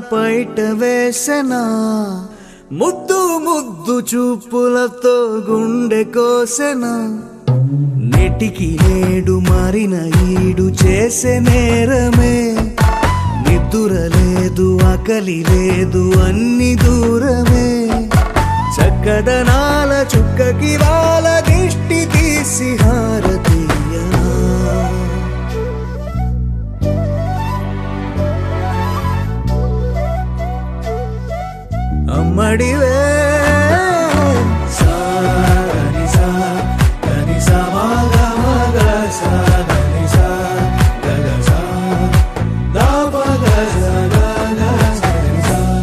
పైట వేసెనా ముద్దు ముద్దు చూపులతో గుండె కోసెనా నెటికి నేడు మారిన ఈడు చేసే నేరమే నిద్ర లేదు ఆకలి లేదు అన్ని దూరమే చక్కదనాల చుక్కకి వాళ్ళ దిష్టి తీసి హారతీయా అమ్మడివే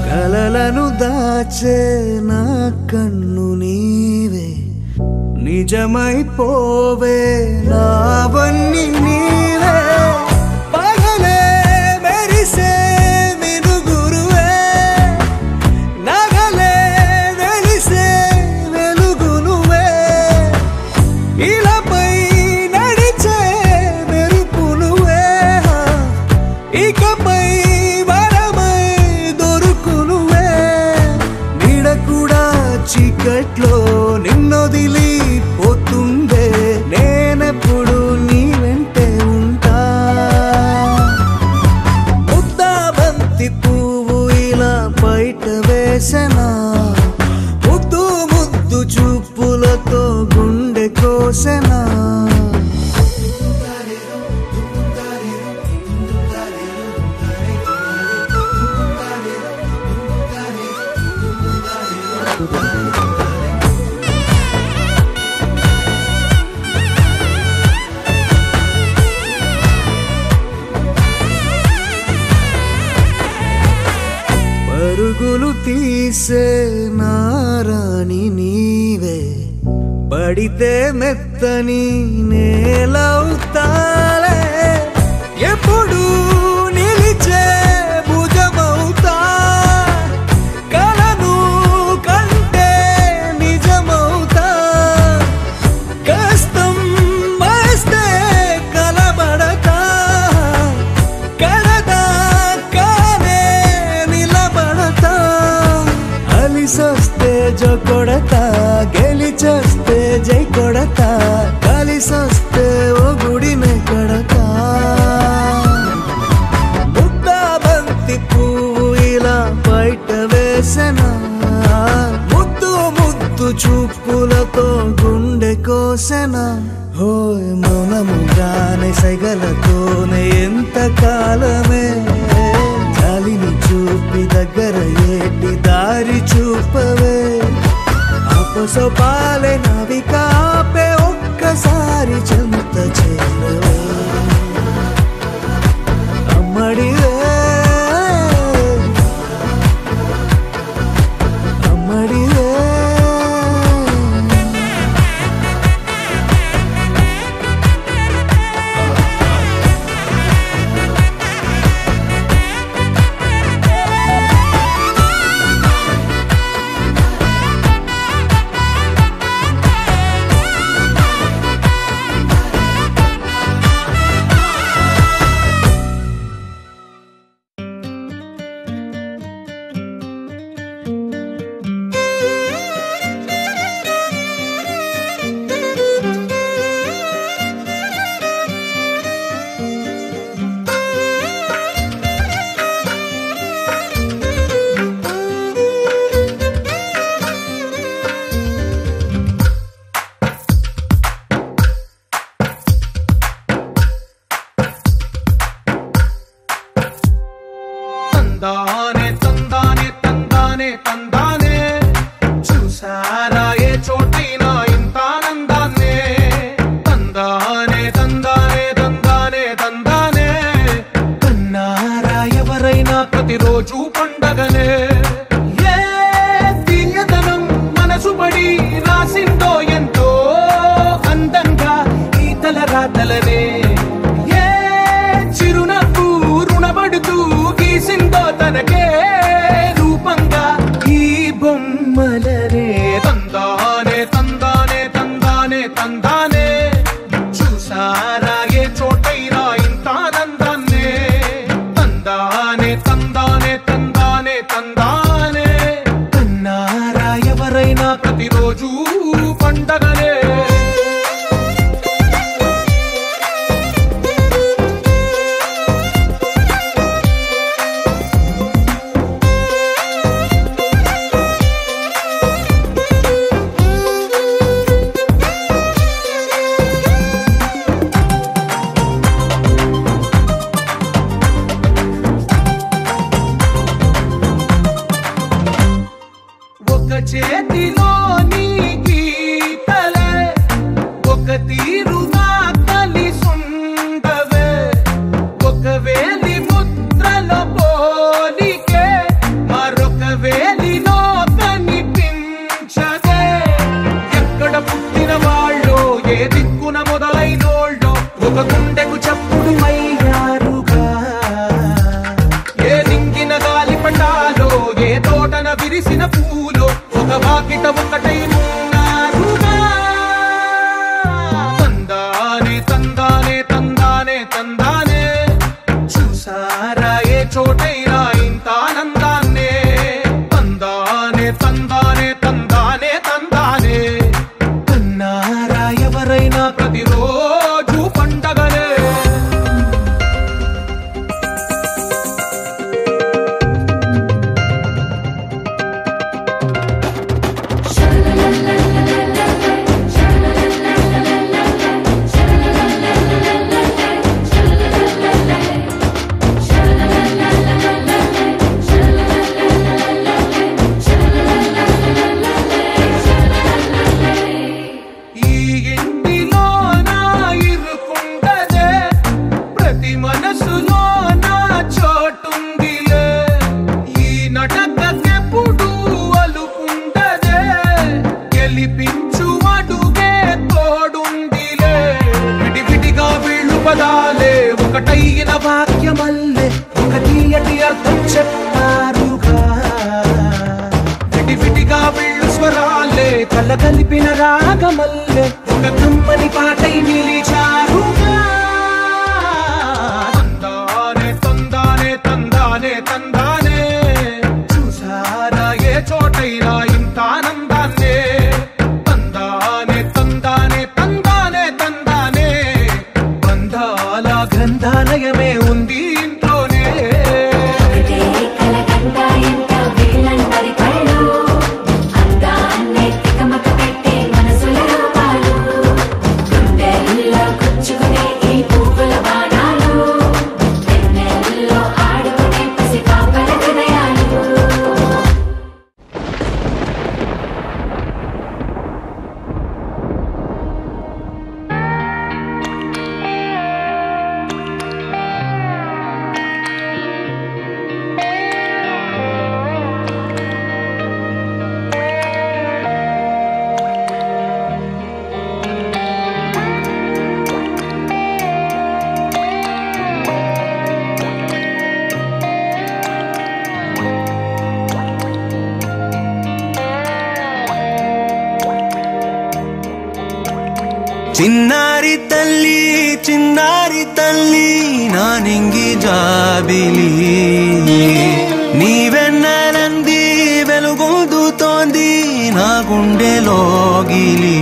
కలలను దాచే నా కన్ను నీవే నిజమైపోవే నావన్నీ నీవే పగలే మెరిసే మినుగురువే నగలే వెలిసే వెలుగు నువ్వే ఇలాపై నడిచే మెరుపు నువ్వే ఇకపై చీకట్లో నిన్నొదిలి పోతుందే నేనెప్పుడు నీ వెంటే ఉంటా ముద్దా బంతి పువ్వు ఇలా బయట వేసెనా ముద్దు ముద్దు చూపులతో గుండె కోసెనా పరుగులు తీసే నారాణి నీవే పడితే మెత్తని నేలవుతాలే ఎప్పుడు నిలిచే భుజమవుతా కలను కంటే నిజమవుతా కష్టం వస్తే కలబడతా కడదాకానే నిలబడతా అలిసొస్తే జో కొడతా గెలిచొస్తే జై కొడతా కలిసొస్తే ఓ గుడినే కడతా ముద్దా బంతి పువ్వు ఇలా బయట వేసెనా ముద్దు ముద్దు చూపులతో గుండె కోసెనా హోయ్ మౌనముగానే సైగలతోనే ఎంత కాలమే జాలిని చూపి దగ్గర ఏటి దారి చూపవే ఆపసోపాలే నావికాపే ఒక్కసారి చెంత చేరవే అమ్మడివే అమ్మడివే తందానే తందానే తందానే తందానే చూసారా ఏ చోటైనా ఇంత ఆనందాన్నే తందానే తందానే తందానే తందానే కన్నారా ఎవరైనా ప్రతిరోజు పండగనే ఏ తీయదనం మనసు పడి రాసిందో ఎంతో అందంగా ఈ తల రాతలనే ఏ చిరునవ్వు రుణపడుతూ గీసిందో తనకే రూపంగా ఈ బొమ్మలనే తందానే తందానే తందానే తందానే చూసారా ఏ చోటైనా ఇంత ఆనందాన్నే తందానే తందానే తందానే ప్రతిరోజు పండగనే చేతిలో నీ గీతలే ఒక తీరుగా కలిసుండవే ఒక వేలి ముద్రలో పోలికే మరొక వేలిలో కనిపించదే ఎక్కడ పుట్టిన వాళ్ళో ఏ దిక్కున మొదలైనోళ్ళో ఒక గుండెకు చప్పుడు అయ్యారుగా ఏ నింగిన గాలి పటాలో ఏ తోటన విరిసిన పూలో వాకిట ఒకటై ఉన్నారుగా తందానే తందానే తందానే తందానే చూసారా ఏ చోటైనా ఇంత ఆనందాన్నే తందానే తందానే తందానే తందానే అన్నారా ఎవరైనా ప్రతిరోజు పండగనే ఒకటైన వాక్యమల్లే ఒక తీయటి అర్థం చెప్పారుగా విడివిడిగా వీళ్ళు స్వరాలే కలగలిపిన రాగమల్లే ఒక కమ్మని పాటై నిలిచారుగా తందానే తందానే తందానే తందానే చూసారా ఏ చోటైనా ఇంత ఆనందాన్నే తందానే తందానే తందానే తందానే బంధాల గ్రంథాలయమే ఉంది ఇంట్లోనే చిన్నారి తల్లి నా నింగి జాబిలి నీవెన్నెలంది వెలుగొందుతోంది నా గుండెలోగిలి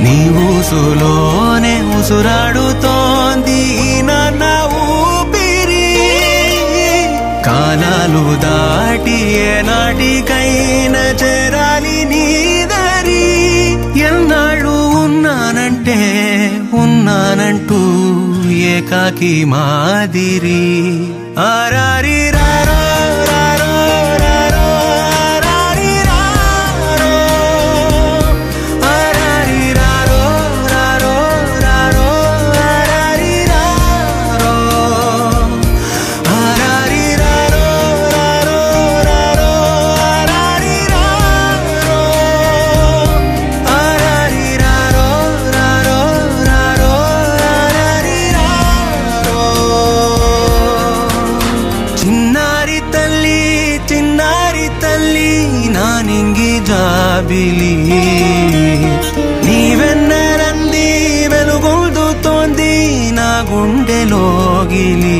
నీ ఊసులోనే ఉసురాడుతోంది నా ఊపిరి కాలాలు దాటి ఏనాటికైనా చేరాలి నీ దరి ఎన్నాళ్ళు ఉన్నానంటూ ఏకాకి మాదిరి ఆరారి రారో రారో రారో ఆరారి రారో ఆరారి రారో రారో రారో ఆరారి రారో ఆరారి రారో రారో రారో ఆరారి రారో ఆరారి రారో రారో రారో ఆరారి రారో చిన్నారి తల్లి నా నింగి జాబిలి నీవెన్నెలంది వెలుగొందుతోంది నా గుండెలోగిలి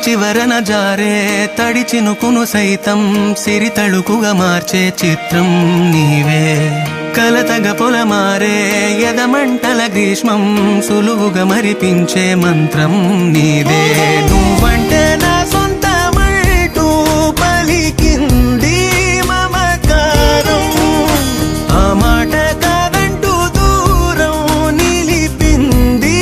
చివరన జారే తడి చినుకును సైతం సిరి తళుకుగా మార్చే చిత్రం నీవే కలతగ పొలమారే ఎదమంటల గ్రీష్మం సులువుగా మరిపించే మంత్రం నీదే నువ్వంటే నా సొంతమంటూ పలికింది మమకారం ఆ మాట కాదంటూ దూరం నిలిపింది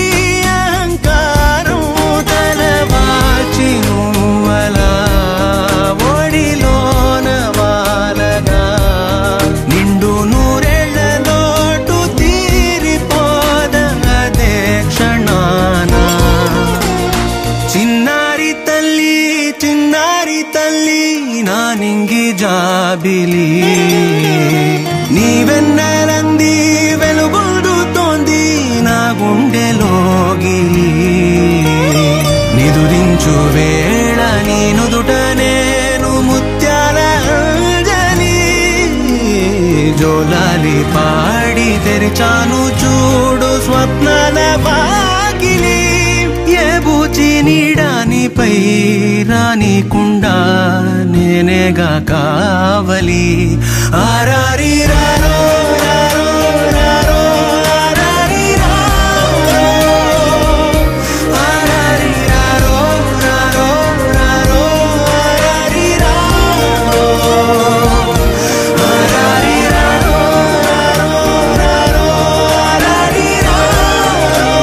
అహంకారం తలవాచి నువ్వలా ఒడిలోన వాలగా నిండు నూరేళ్ల లోటు తీరిపోదదే క్షణానా చిన్నారి తల్లి నా నింగి జాబిలి నీవెన్నెలంది వెలుగొందుతోంది నా గుండెలోగిలి నిదురించు వేళ నీ నుదుట నేను ముత్యాల అంజలి జోలాలి పాడి తెరిచాను చూడు స్వప్నాల వాకిలి ఏ బూచి నీడానిపై రానికుండా నేనేగా కావలి ఆరారి రారో రారో రారో ఆరారి రారో ఆరారి రారో రారో రారో ఆరారి రారో ఆరారి రారో రారో ఆరారి రారో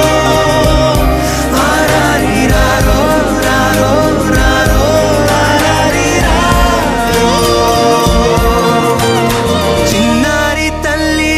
ఆరారి రారో రారో రారో ఆరారి రారో చిన్నారి తల్లి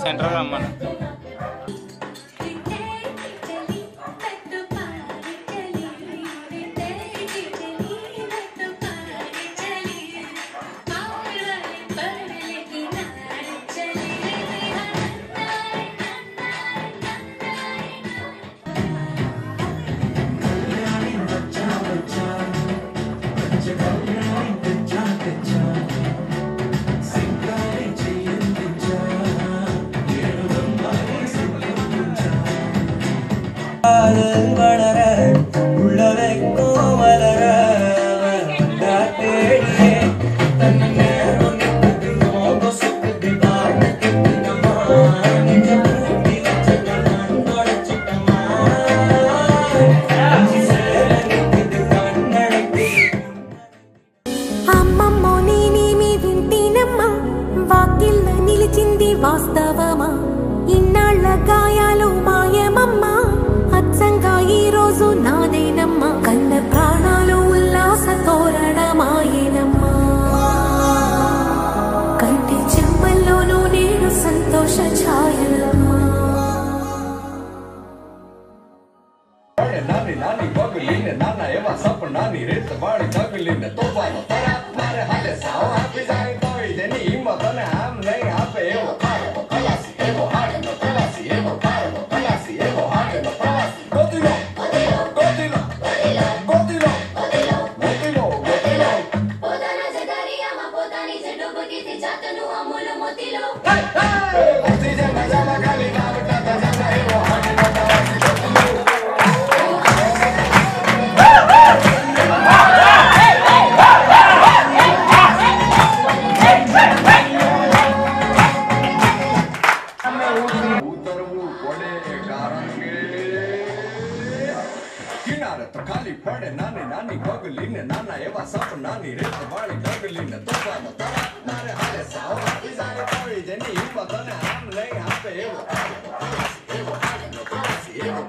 సెంట్రల్ రమ్మన వాస్తవమా ఇన్నాళ్ళ గాయాలు మాయమమ్మా అచ్చంగా ఈ రోజు నాదేనమ్మా కన్న ప్రాణాలు ఉల్లాస తోరణమాయేనమ్మా కంటి చెంపల్లోనూ నేను సంతోష ఛాయలమ్మా Nani nani goguline nana eva sap nani ret vadi goguline to vano tarat mare hade sao happy jai toi deni imodana am nei hape evo paro kalasi evo hade no kalasi evo paro kalasi evo hade no kalasi gotilo podana jagariya ma podani se dubki ti jatnu amul motilo hey hey asti je maja magali na beta jana evo hade no kalasi Hey! nani nani gogoline nana eva sapo nani rete vale gogoline topano tara mare hale sao happy zai koi deni ipa tana ham nei hape evo evo no classy evo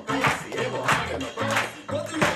classy evo no classy continue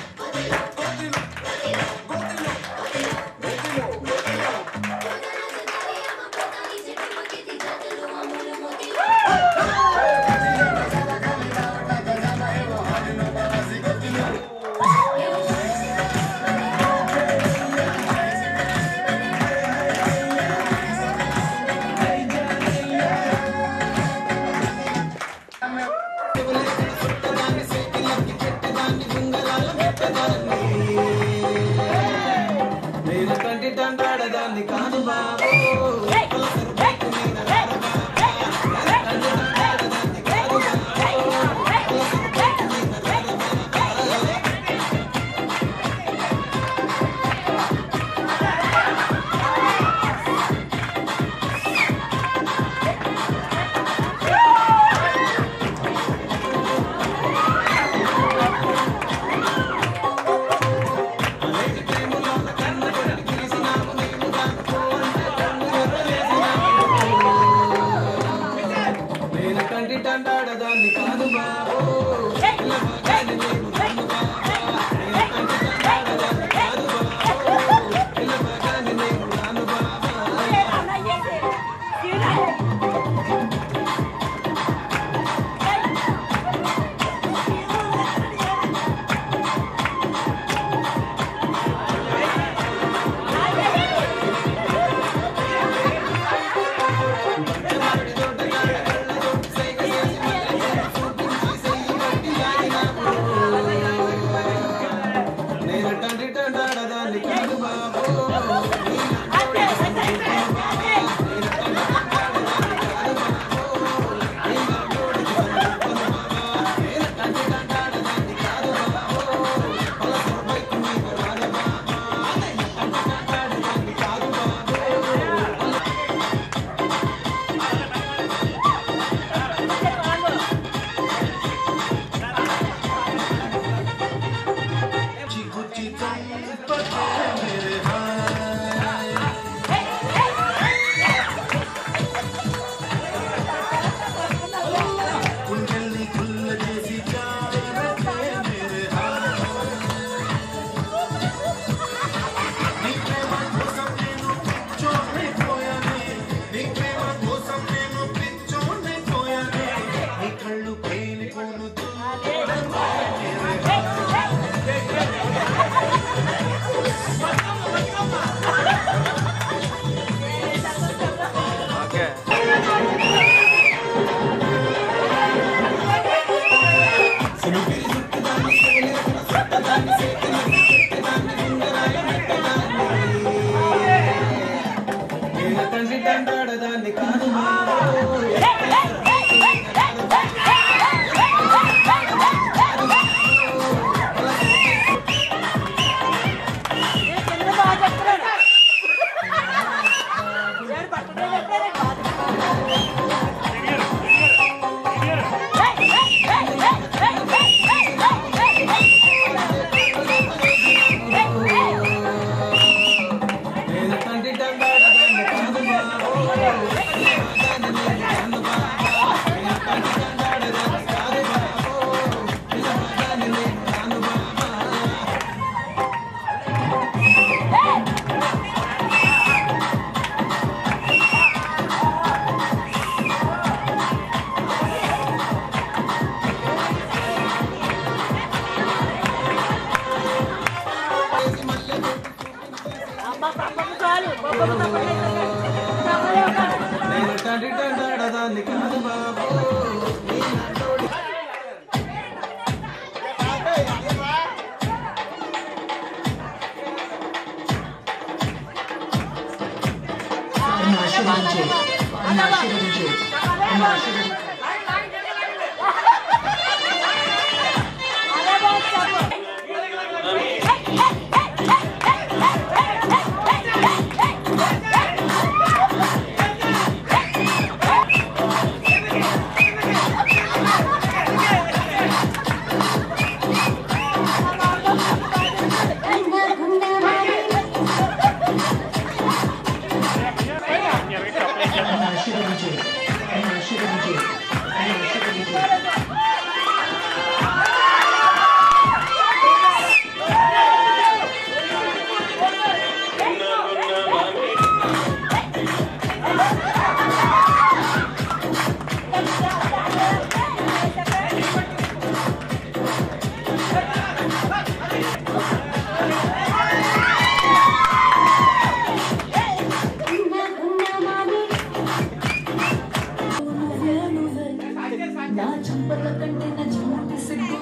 నా చంపల కంటే నా చూపు సిగ్గు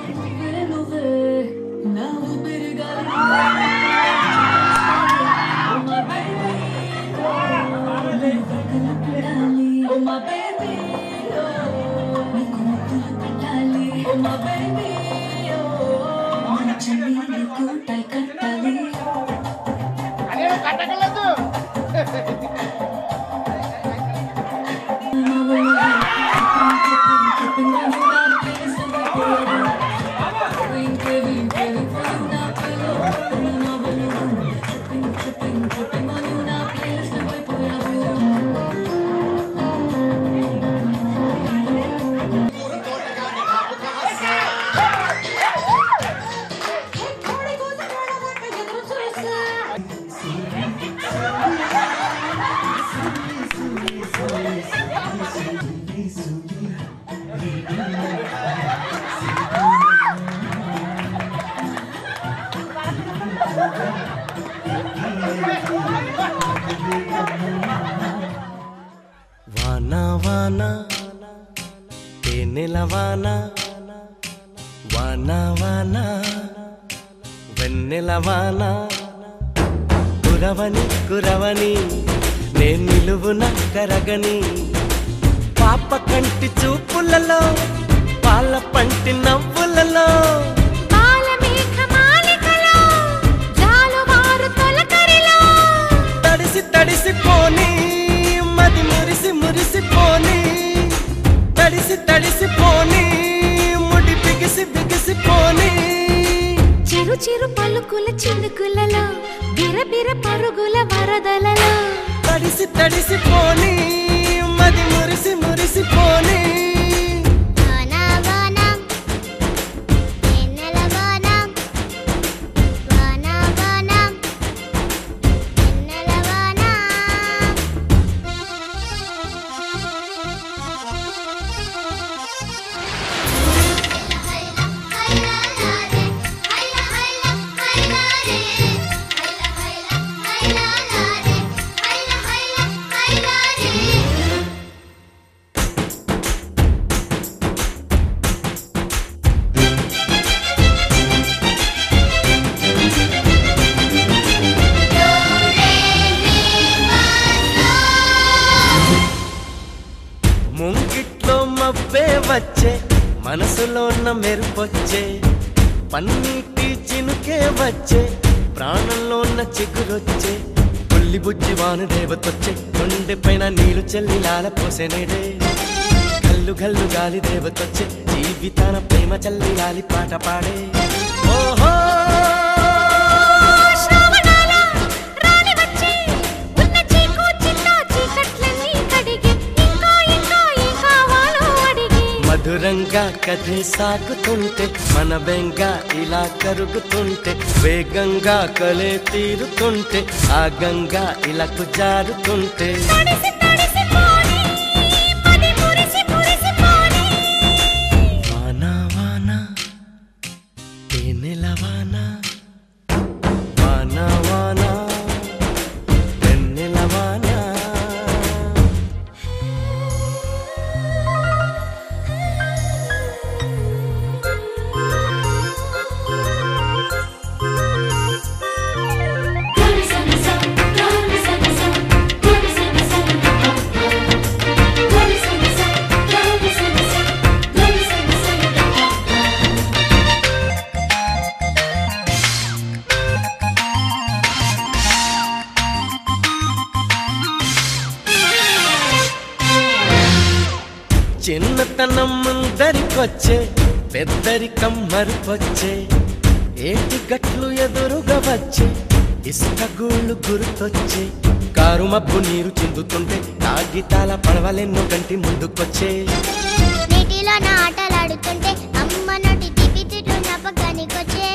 నువ్వే నా ఊపిరి గాలి Oh my baby, oh, నీకు ముద్దులు పెట్టాలి. Oh my baby, oh, మన చెల్లి నీకు టై కట్టాలి. వానా వానా తేనెల వానా వానా వానా వెన్నెల వానా కురవని కురవని నేను నిలువున కరగని పాప కంటి చూపులలో పాల పంటి నవ్వులలో తడిసి తడిసిపోని మది మురిసి మురిసిపోని తడిసి తడిసిపోని ముడి బిగిసి బిగిసిపోని చిరు చిరు పలుకుల చినుకులలో బిరబిర పరుగుల వరదలలో తడిసి తడిసిపోని మది మురిసి మురిసిపోని ముంగిట్లో మబ్బే వచ్చే మనసులో ఉన్న మెరుపొచ్చే పన్నీటి చినుకే వచ్చే ప్రాణంలో ఉన్న చిగురొచ్చే పుల్లి బుజ్జి వాన దేవతొచ్చే కొండె పైన నీళ్లు చెల్లి లాల పోసెనేడే గల్లు గల్లు గాలి దేవతొచ్చే జీవితాన ప్రేమ చల్లి లాలి పాట పాడే ఓహో మధురంగా కథే సాగుతుంటే మన బెంగ ఇలా కరుగుతుంటే వేగంగా కలే తీరుతుంటే ఆ గంగా ఇలా జారుతుంటే వానా వానా తేనెల వానా వానా వానా వెన్నెల వానా చిన్నతనం ముందరికొచ్చే పెద్దరికం మరుపొచ్చే ఏటి గట్లు ఎదురుగా వచ్చే ఇసుక గూళ్ళు గుర్తొచ్చే కారు మబ్బు నీరు చిందుతుంటే కాగితాల పడవలెన్నో గంటి ముందుకొచ్చే నీటిలో నా ఆటలాడుతుంటే అమ్మ నోటి తిప్పి తిట్లు నా పక్కనికొచ్చే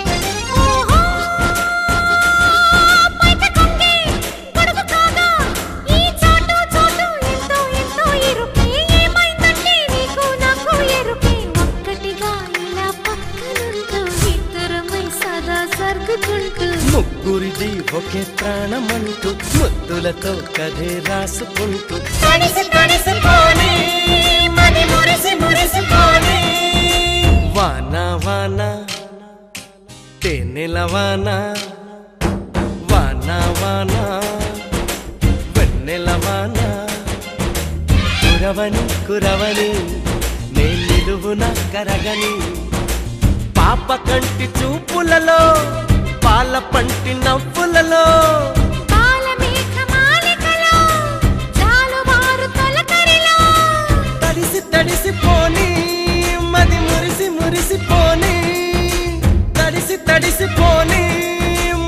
ముగ్గురిది ఒకే ప్రాణమంటూ ముద్దులతో కథే రాసుకుంటూ తడిసి తడిసిపోని మది మురిసి మురిసిపోని వాన వాన తేనెల వాన వాన వాన వెన్నెల వాన కురవని కురవని నే నిలువున కరగని పాప కంటి చూపులలో పాల పంటి నవ్వులలో తడిసి తడిసిపోని మది మురిసి మురిసిపోని తడిసి తడిసిపోని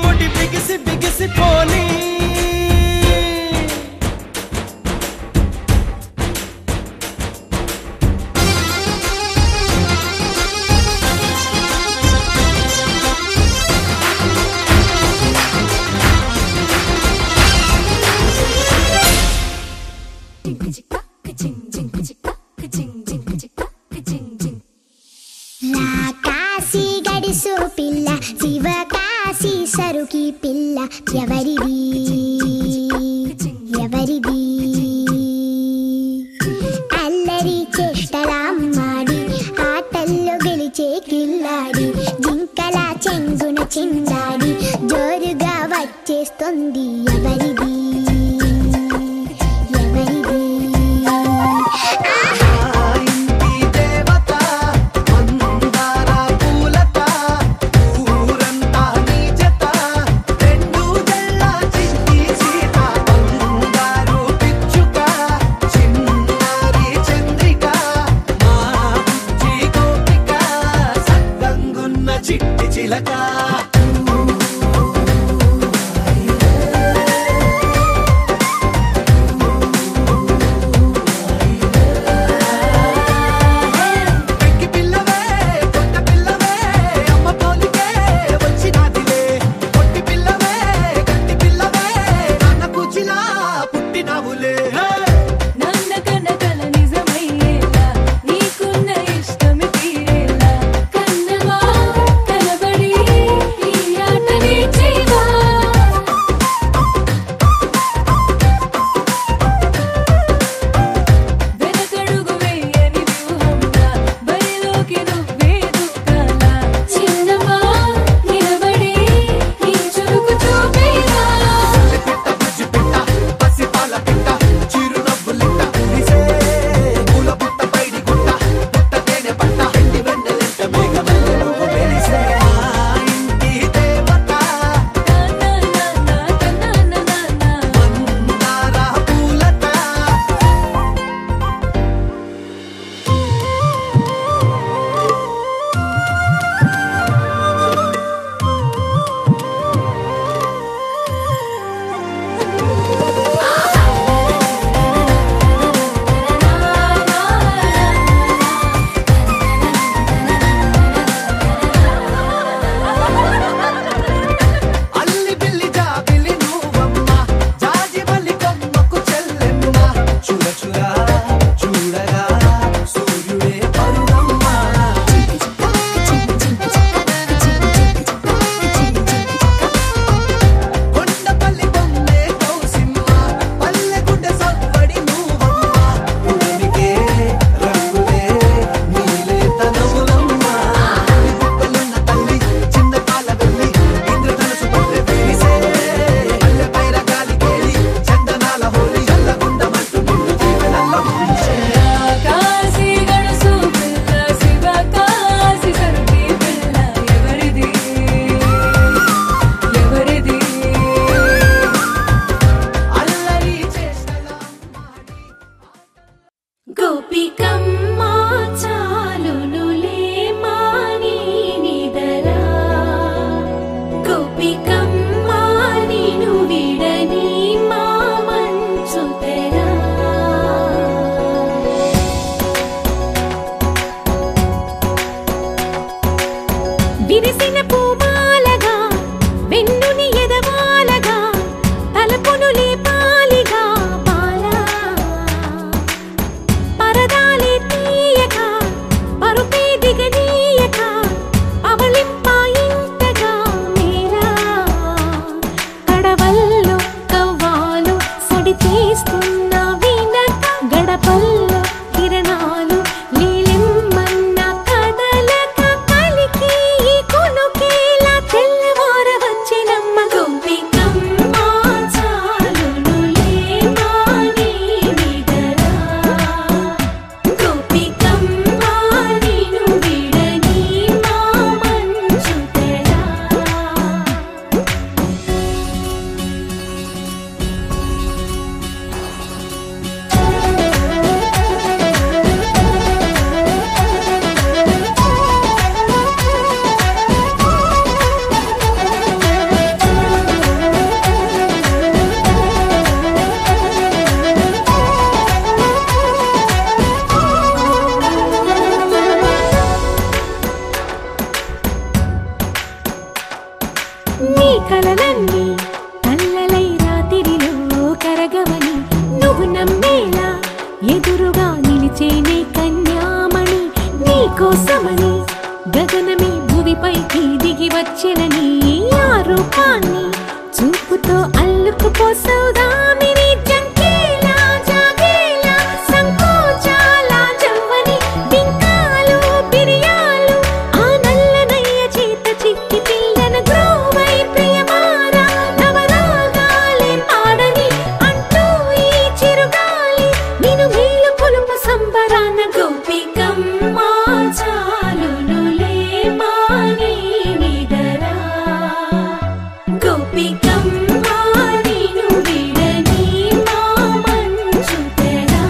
ముడి బిగిసి బిగిసిపోని కాశీ గడిసు పిల్ల శివ కాశీ సరుకి పిల్ల ఎవరిది ఎవరిది అల్లరి చేష్టలామ్మాడి ఆటల్లో గెలిచే కిల్లాడి జింకల చెంగున చిందాడి జోరుగా వచ్చేస్తుంది ఎవరిది ఎవరిది చిట్టి చిలక పెంకి పిల్లవే కొత్త పిల్లవే అమ్మ పోలికే వచ్చినాదిలే కొట్టి పిల్లవే గట్టి పిల్లవే నాన్న కూచిలా పుట్టినావులే నన్న కనకల నిజమయ్యేలా నీకున్న ఇష్టమి తీరేలా కన్నవా కనబడి కోసమని గగనమే భూమిపైకి దిగి వచ్చినని ఆ రూపాన్ని చూపుతో అల్లుకుపోసౌదామిని జంకేలా జాగేలా సంకోచాల జవ్వని బింకాలు బిరియాలు ఆ నల్లనయ్య చేత చిక్కి పిల్లన గ్రోవై ప్రియమారా నవరాగాలే పాడని అంటూ ఈ చిరుగాలి నిన్ను మేలు పులుపు సంబరాన గోపికమ్మ చాలునులే మాని నిదరా గోపికమ్మ నిన్ను విడని మా మంచు తెరా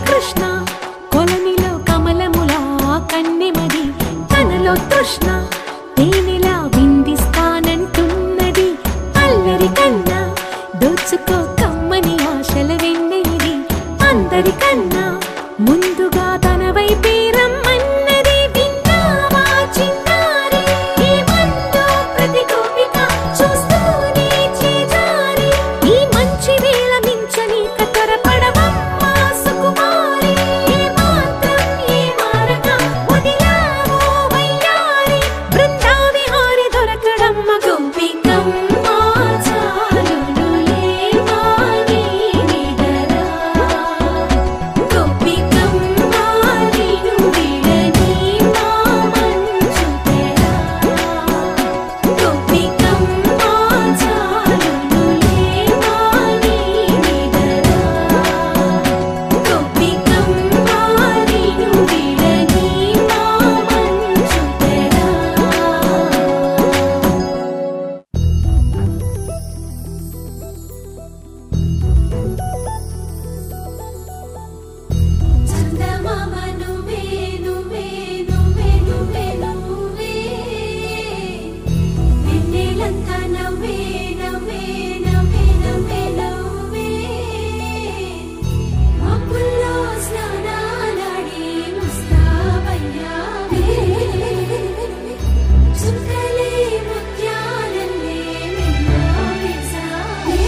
కృష్ణ కొలనిలో కమలములా కన్నెమది తనలో తృష్ణ తేనెలా విందిస్తానంటున్నది అల్లరి కన్నా దోచుకో కమ్మని ఆశల వెన్నెయిది అందరికన్నా ముందుగా తన వైపే రమ్మన్నది విన్నావా చిన్నారి ఈ మందు ప్రతి గోపిక చూస్తూనే చేజారి ఈ మంచి వేళ మించని కతరపడవమ్మ సుకుమారి ఏ మాత్రం ఏ మారక వదిలావో వయ్యారి బృందావిహారి దొరకడమ్మ గోపికమ్మ చాలునులే మాని నిదరా గోపికమ్మ నిన్ను విడని మా మంచు తెరా గోపికమ్మ చాలునులే మాని నిదరా గోపికమ్మ నిన్ను విడని మా మంచు తెరా చందమామ నువ్వే నువ్వే నువ్వే నువ్వే నువ్వే వెన్నెలంతా నవ్వే నవ్వే నవ్వే నవ్వే నవ్వే మబ్బుల్లో స్నానాలాడి ముస్తాబయ్యావే చుక్కలే ముత్యాలల్లే మెన్నావేశావే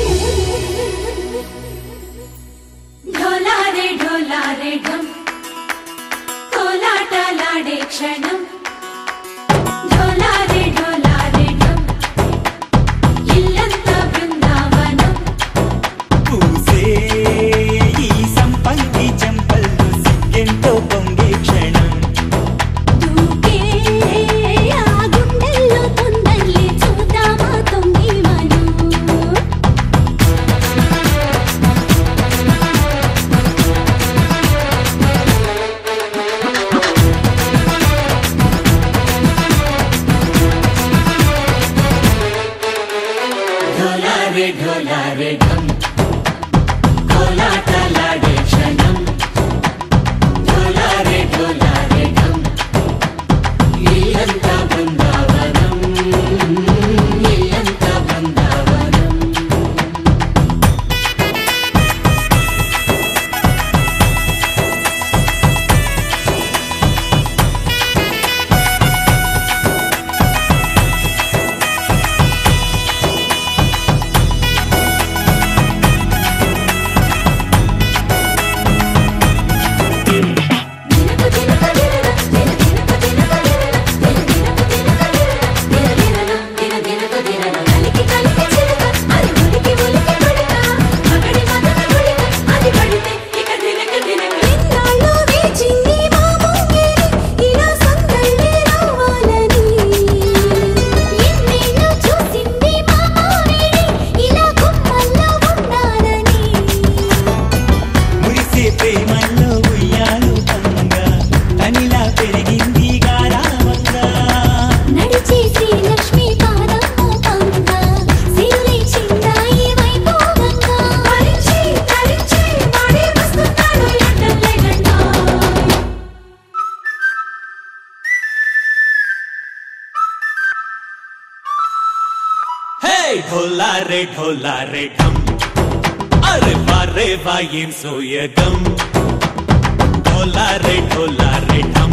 ఢోలారే ఢోలారే ఢం కోలాటలాడే క్షణం ఢోలారే ఢోలారే ఢం ఇల్లంతా బృందావనం పూసే ఈ సంపంగి చెంపల్లో సిగ్గెంతో పొంగే క్షణం దూకే ఆ గుండెల్లో తొందరలే చూద్దామా తొంగి మనం ఢోలారే ఢోలారే ఢం కోలాటలాడే క్షణం ఢోలారే ఢోలారే ఢం ఇల్లంతా బృందావనం ఇల్లంతా బృందావనం ढोला रे ढम अरे वाह ఏం సోయగం ढोला रे ढम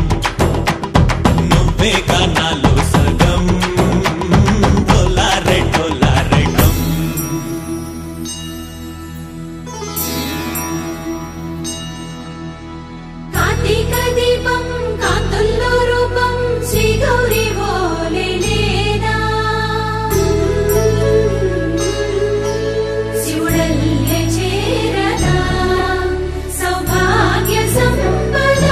నువ్వేగా నాలో సగం ढोला रे ढम కార్తీక దీపం కాంతుల్లో రూపం శ్రీ గౌరీ ఓలేనా శివుడల్లే చేరనా సౌభాగ్య సంపద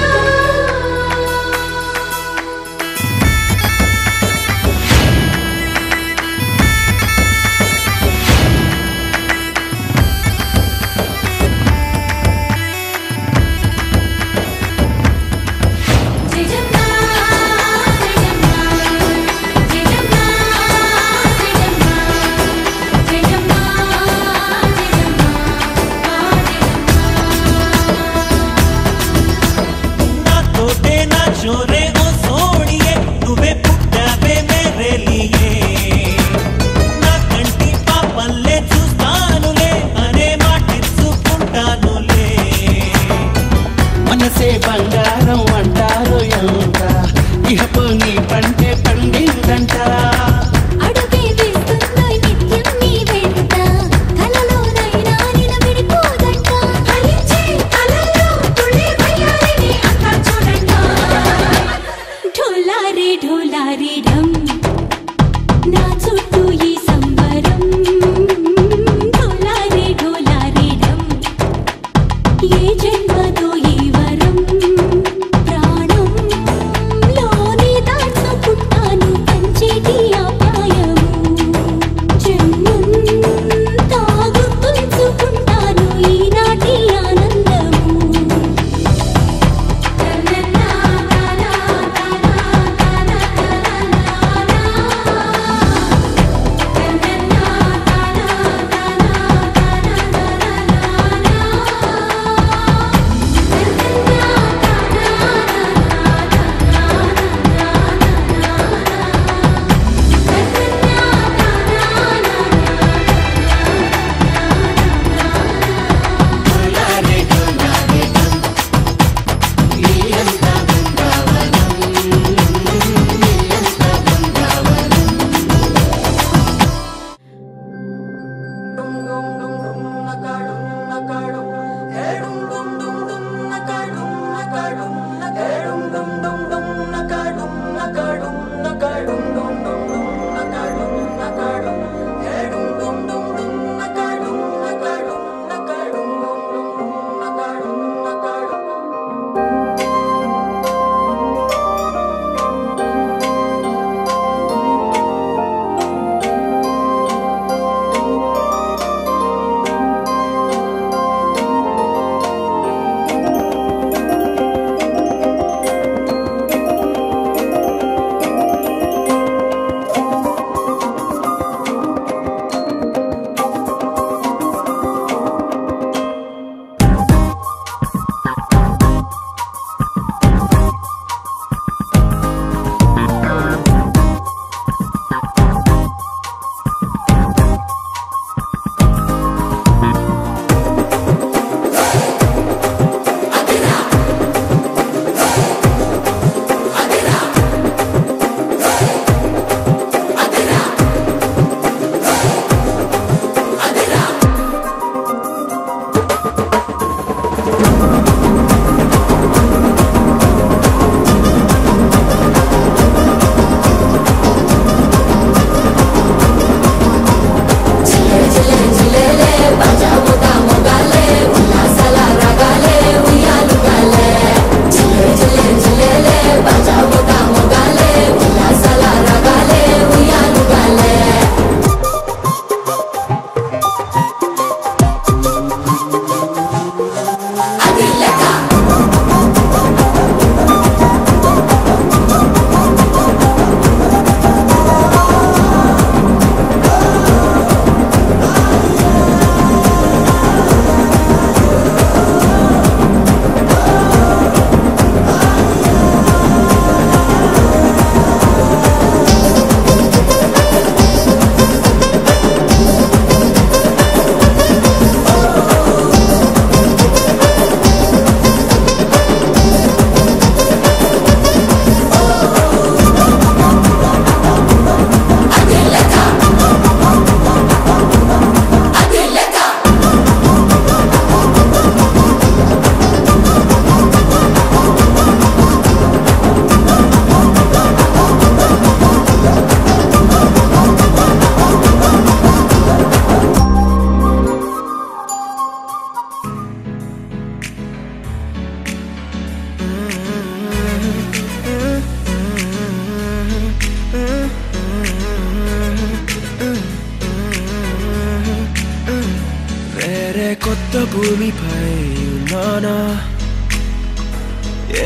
వేరే కొత్త భూమిపై ఉన్నానా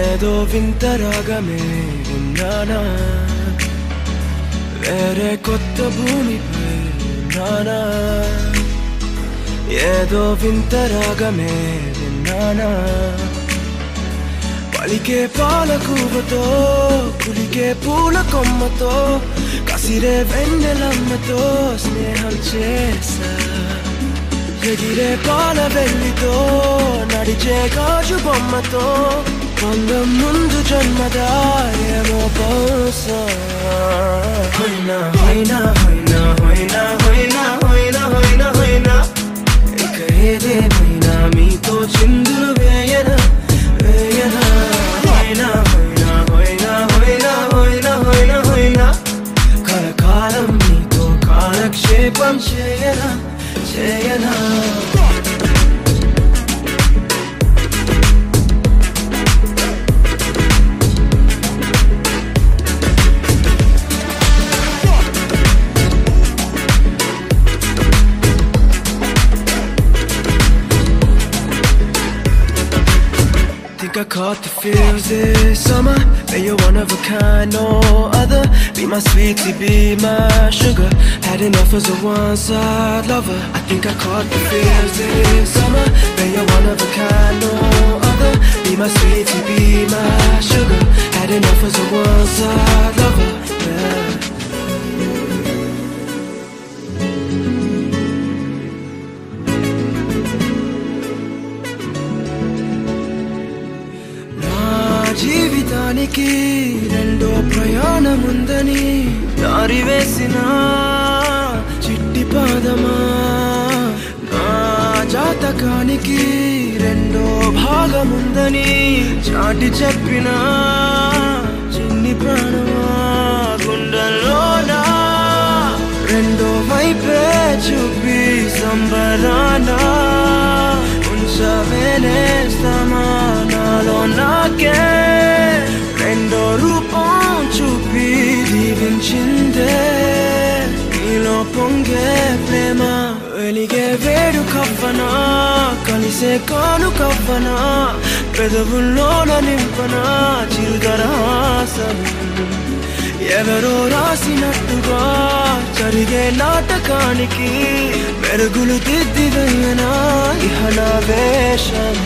ఏదో వింత రాగమే విన్నానా వేరే కొత్త భూమిపై ఉన్నానా ఏదో వింత రాగమే విన్నానా పలికే పాలకూవతో కులికే పూల కొమ్మతో కసిరే వెన్నెలమ్మతో స్నేహం చేసా ఎగిరే పాల వెల్లితో నడిచే గాజు బొమ్మతో అందం ముందు జన్మదా ఏమో బహుశా హోయినా హోయినా హోయినా హోయినా హోయినా హోయినా హోయినా హోయినా ఇక ఏదేమైనా మీతో చిందులు వేయనా వేయనా హోయినా హోయినా హోయినా హోయినా హోయినా హోయినా హోయినా కలకాలం మీతో కాలక్షేపం చేయనా చేయనా Think I caught the feels this summer. Say you're one of a kind, no other. Be my sweetie, be my sugar. Had enough as a one-side lover. I think I caught the feels this summer. Say you're one of a kind, no other. Be my sweetie, be my sugar. Had enough as a one-side lover. Yeah. జీవితానికి రెండో ప్రయాణముందని దారివేసిన చిట్టి పాదమా నా జాతకానికి రెండో భాగముందని చాటి చెప్పిన చిన్ని ప్రాణమా గుండెల్లోనా రెండో వైపే చూపి సంబరానా ఉంచవేనేస్తామా నాలో నాకే రెండో రూపం చూపి దీవించిందే నీలో పొంగే ప్రేమ వెలిగే వేడు కవ్వనా కలిసే కాను కవ్వనా పెదవుల్లోన నింపనా చిరుదరహాసం ఎవరో రాసినట్టుగా జరిగే నాటకానికి మెరుగులు దిద్దివయ్యనా ఇహ నా వేషం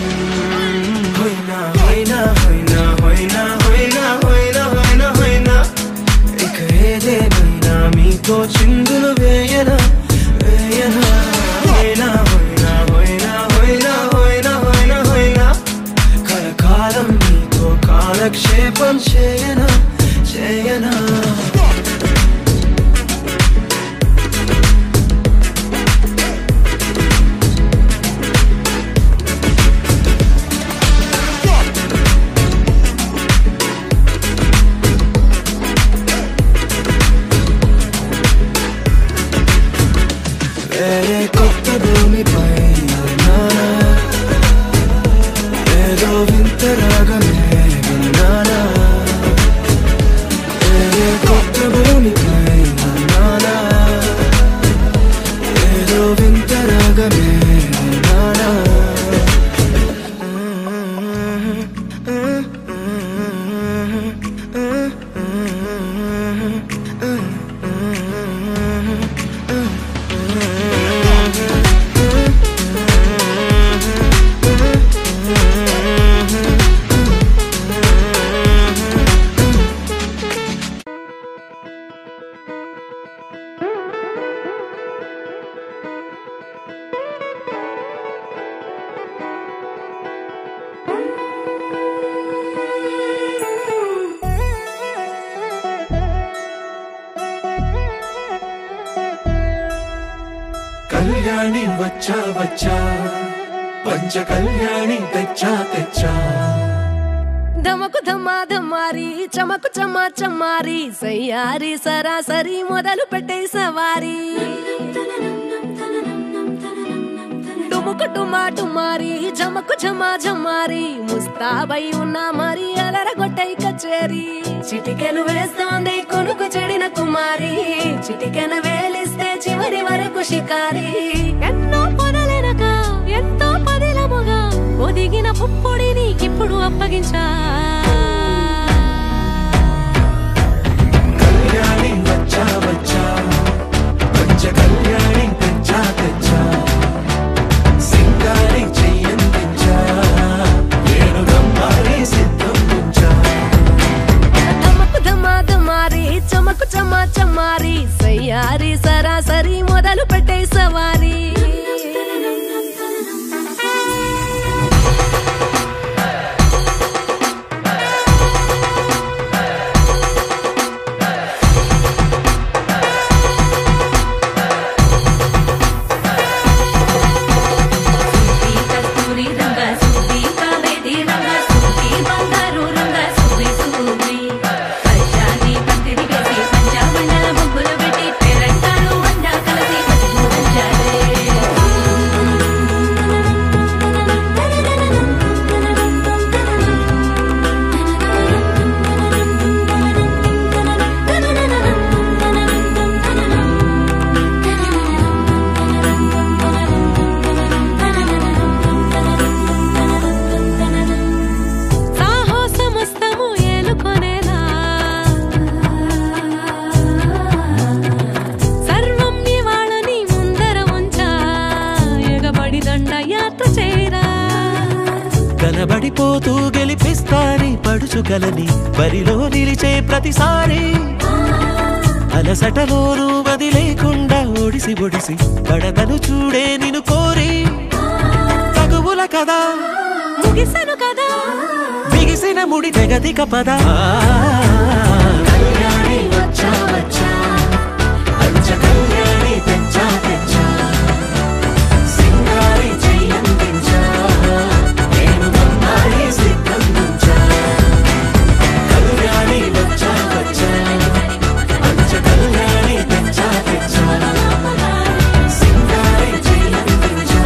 హోయినా హోయినా హోయినా హోయినా హోయినా హోయినా హోయినా హోయినా ఇక ఏదేమైనా మీతో చిందులు వేయనా వేయనా హోయినా హోయినా హోయినా హోయినా హోయినా హోయినా హోయినా కలకాలం మీతో కాలక్షేపం చేయనా చేయనా వేరే కొత్త భూమిపై ఉన్నానా ఏదో వింత రాగమే విన్నానా వేరే కొత్త భూమిపై ఉన్నానా ఏదో వింత రాగమే విన్నానా కళ్యాణి వచ్చా వచ్చా పంచ కళ్యాణి తెచ్చా తెచ్చా ధమకు ధమ్మా ధమ్మారి చమకు చమ్మా చమ్మారి సయ్యారి సరాసరి మొదలు పెట్టే సవారి టుముకు టుమా టుమారి జమకు ఝమా ఝమారి ముస్తాబై ఉన్నా మరి అలరగొట్టై కచేరి చిటికెను వేస్తోంది కొనుకు చెడిన కుమారి చిటికెను వేలిస్తే చివరి వరకు షికారి ఎన్నో పొనలెనక ఎన్నో ఒదిగిన పుప్పొడి నీకిప్పుడు అప్పగించా కళ్యాణి వచ్చా వచ్చా పంచ కళ్యాణి తెచ్చా తెచ్చా సింగారి చెయ్యందించా నేను రమ్మారి సిద్ధందించా తమకు దమాదమారి చమకు చమా చమారి సయ్యారి సరాసరి మొదలు పెట్టే సవారీ కనబడిపోతూ గెలిపిస్తాని పడుచుకలని బరిలో నిలిచే ప్రతిసారి అలసటలోనూ మది లేకుండా ఒడిసి ఒడిసి కడతను చూడే నిన్ను కోరి తగువుల కదా ముగిసను కదా బిగిసిన ముడి తెగదిక పద కళ్యాణి వచ్చా వచ్చా పంచ కళ్యాణి తెచ్చా తెచ్చా సింగారి చెయ్యందించా నేను నమ్మాలి సిద్ధందించా కళ్యాణి వచ్చా వచ్చా పంచ కళ్యాణి తెచ్చా తెచ్చా సింగారి చెయ్యందించా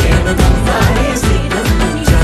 నేను నమ్మాలి సిద్ధందించా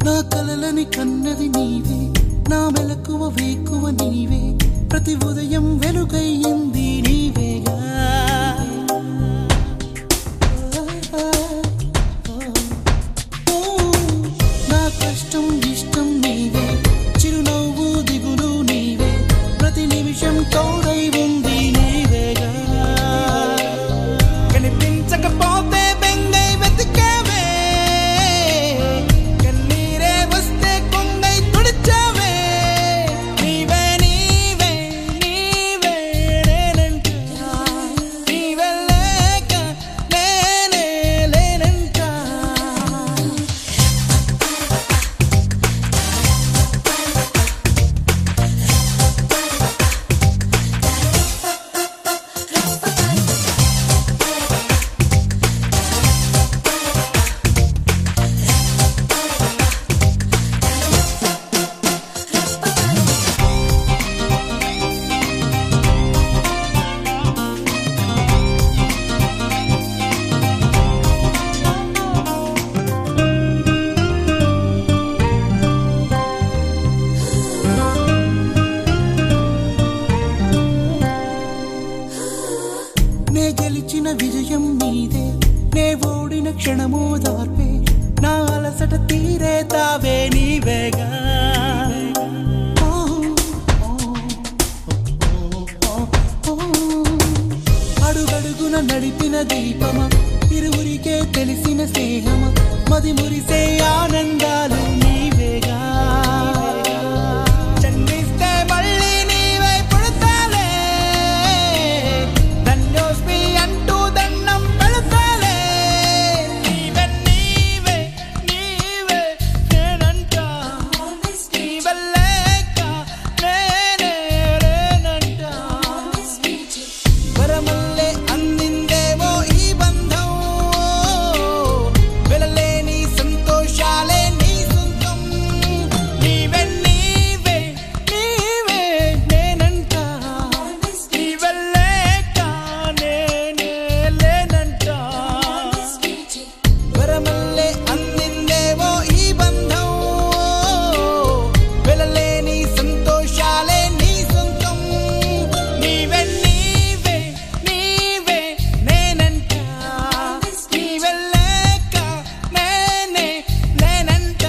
నా కలలని కన్నది నీవే నా మెలకువ వేకువ నీవే ప్రతి ఉదయం వెలుగయ్యింది నీవేగా నా కష్టం ఇష్టం నీవే చిరునవ్వు దిగులు నీవే ప్రతి నిమిషం తోడై ఉంది నీవేగా విజయం నీదే నే ఓడిన క్షణమో దార్పే నా అలసట తీరే తావే నీవేగా అడుగడుగున నడిపిన దీపమా ఇరువురికే తెలిసిన స్నేహమా మది మురిసే ఆనందాలు నీవేగా జన్మిస్తే మళ్ళీ నీవై పుడతాలే ధన్యోస్మి అంటూ దండం పెడతాలే నీవే నీవే నీవే నేనంట నీవల్లేక నేనే నేనంట వరమల్లే అందిందేమో ఈ బంధం వెలలేని సంతోషాలే నీ సొంతం నీవే నీవే నీవే నేనంట నీవల్లేక నేనే లేనంట వరమల్లే అందిందేమో ఈ బంధం వెలలేని సంతోషాలే నీ సొంతం నీవే నీవే నీవే నేనంట నీవల్లేక నేనే లేనంట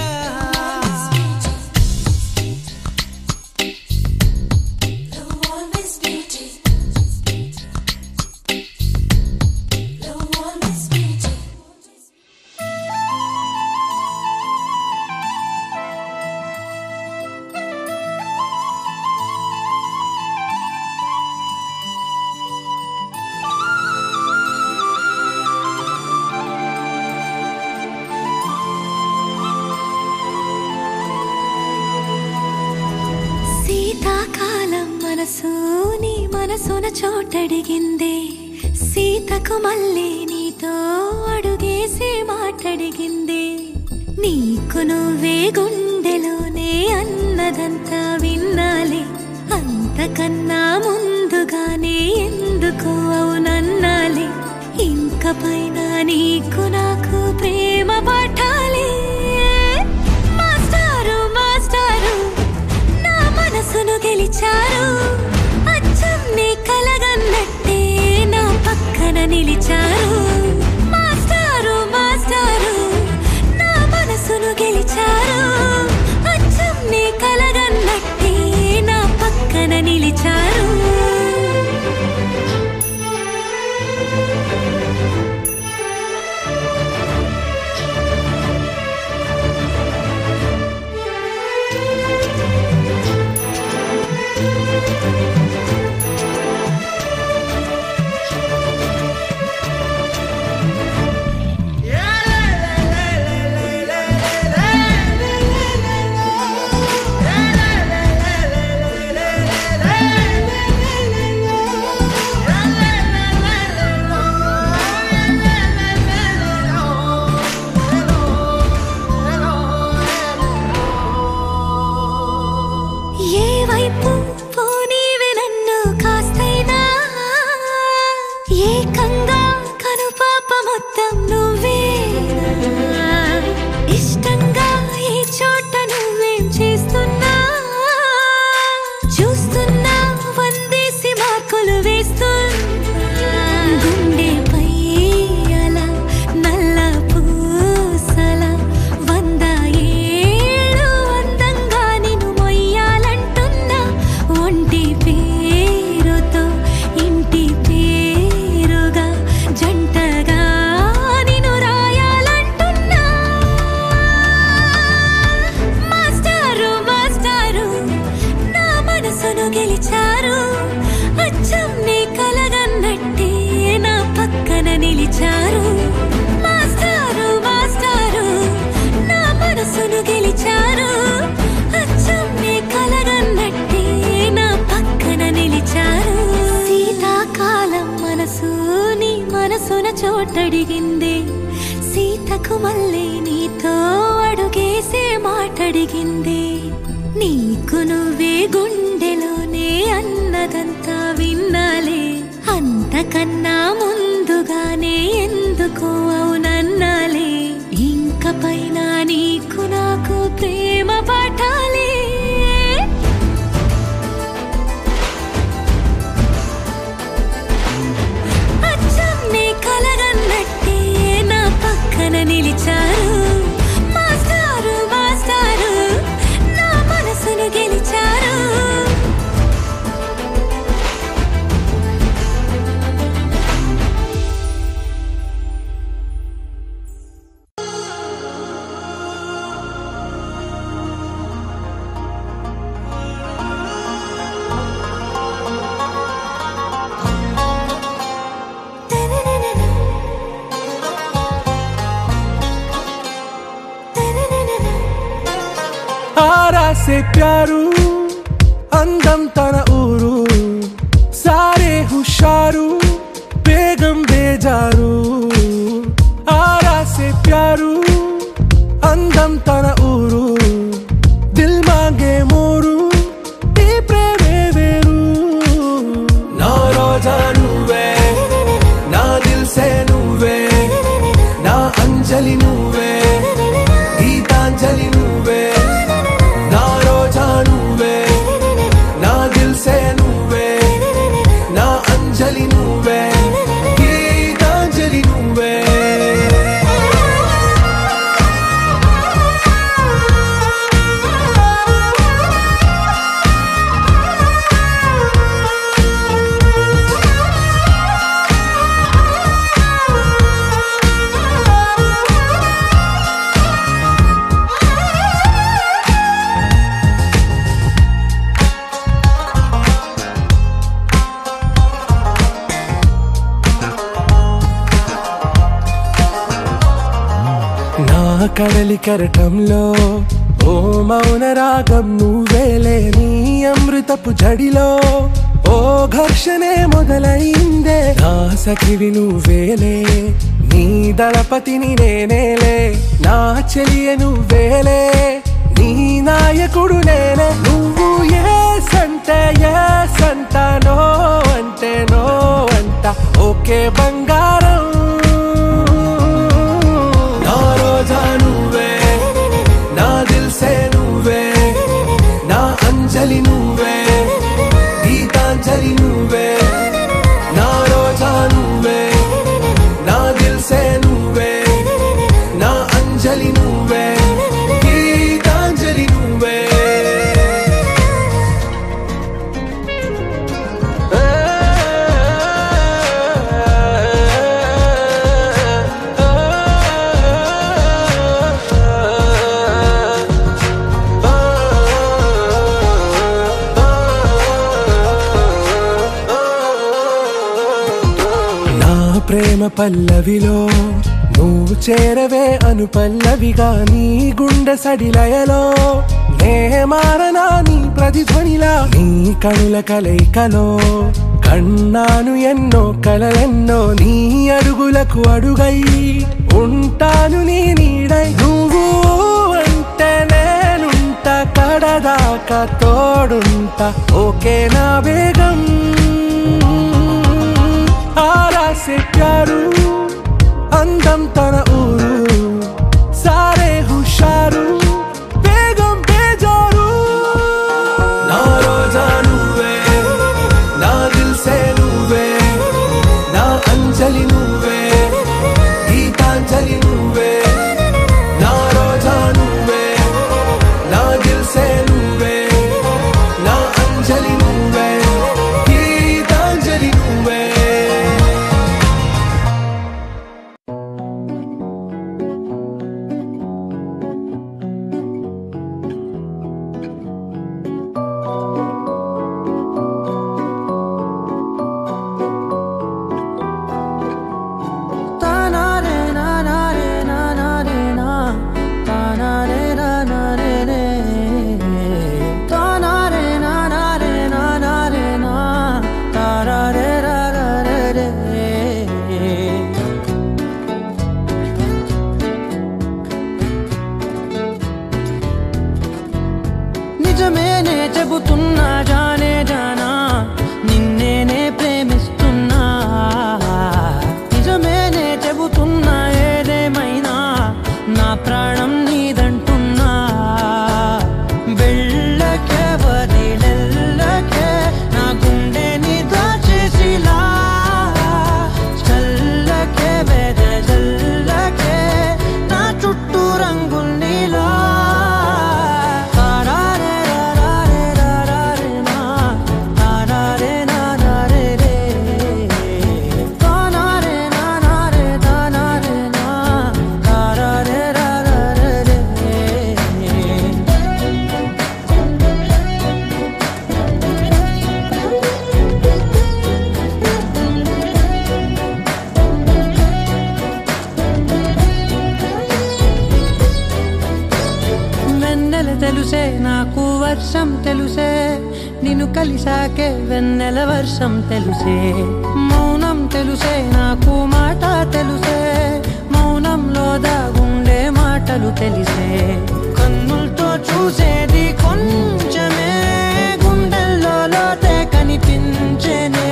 శీతాకాలం మనసు నీ మనసున చోటడిగిందే సీతకు మళ్ళీ నీతో అడుగేసి మాటడిగిందే నీకు నువ్వే గుండెలోనే అన్నదంతా విన్నాలే అంతకన్నా ముందుగానే ఎందుకు అవునన్నాలే ఇంక పైన నీకు నాకు ప్రేమ పాఠాలే మాస్టారు మాస్టారు నా మనసును గెలిచారు అచ్చం నీ కలగన్నట్టే నా పక్కన నిలిచారు మాస్టారు మాస్టారు నా మనసును గెలిచారు అచ్చం నీ కలగన్నట్టే నా పక్కన నిలిచారు ఏ వైపు పోనీవి నన్ను కాస్తైనా ఏకంగా కనుపాప మొత్తం నువ్వే ఇష్టంగా ఏ చోట నువ్వేం చేస్తున్నా చూస్తున్నా వందేసి మార్కులు వేస్తున్నా గుండెపై అలా నల్ల పూసల 100 ఏళ్ళు అందంగా నిన్ను మొయ్యాలంటున్నా ఒంటి పేరుతో ఇంటి పేరుగా జంటగా నిన్ను రాయాలంటున్నా మాస్టారు మాస్టారు నా మనసును గెలిచారు అచ్చం నీ కలగన్నట్టే నా పక్కన నిలిచారు మాస్టారు మాస్టారు నా మనసును గెలిచారు అచ్చం నీ కలగన్నట్టే నా పక్కన నిలిచారు శీతాకాలం మనసు నీ మనసున చోటడిగిందే సీతకు మళ్ళీ నీతో అడుగేసే మాటడిగిందే నీకు నువ్వే గుండెలోనే అన్నదంతా విన్నాలే అంతకన్నా ముందుగానే ఎందుకు అవునన్నాలే ఇంక పైన నీకు నాకు ప్రేమ పాఠాలే అచ్చం నీ से प्यारू అందం తన ఊరు సారే హుషారు బేగం బేజారు ఆరా సే ప్యారు అందం తన ఊరు దిల్ మాంగే మోరు ఈ ప్రేమే వేరు నా రోజా నువ్వే నా దిల్ సే నువ్వే నా అంజలి నువ్వే గీతాంజలి నువ్వే నా రోజా నువ్వే నా దిల్ సే నువ్వే నా అంజలి నువ్వే గీతాంజలి నువ్వే కడలి కరటంలో ఓ మౌన రాగం నువ్వేలే నీ అమృతపు జడిలో ఓ ఘర్షణే మొదలైందే నా సఖివి నువ్వేలే నీ దళపతిని నేనేలే నా చెలియ నువ్వేలే నీ నాయకుడు నేనే నువ్వు ఏ సంట నో అంటే నో అంట ఓకే బంగారం నువ్వే నా దిల్ సే నువ్వే నా అంజలి నువ్వే గీతాంజలి నువ్వే నా రోజా నువ్వే నా దిల్ సే నువ్వే నా అంజలి నువ్వే గీతాంజలి నువ్వే ప్రేమ పల్లవిలో నువ్వు చేరవే అను పల్లవిగా నీ గుండె సడిలయలో నే మారనా నీ ప్రతిధ్వనిలా నీ కనుల కలయికలో కన్నాను ఎన్నో కలలెన్నో నీ అడుగులకు అడుగై ఉంటాను నీ నీడై నువ్వు అంటే నేనుంట కడదాకా తోడుంటా ఓకే నా వేగం ఆరా సే ప్యారు అందం తన ఊరు సారే హుషారు బేగం బేజారు నా రోజా నువ్వే నా దిల్ సే నువ్వే నా అంజలి నువ్వే గీతాంజలి నువ్వే నా రోజా నువ్వే నా దిల్ సే నువ్వే నా అంజలి నువ్వే గీతాంజలి నువ్వే na na నిన్ను కలిసాకే వెన్నెల వర్షం తెలుసే మౌనం తెలుసే నాకు మాట తెలుసే మౌనంలో దాగుండే మాటలు తెలిసే కన్నులతో చూసేది కొంచెమే గుండెల్లో లోతే కనిపించేనే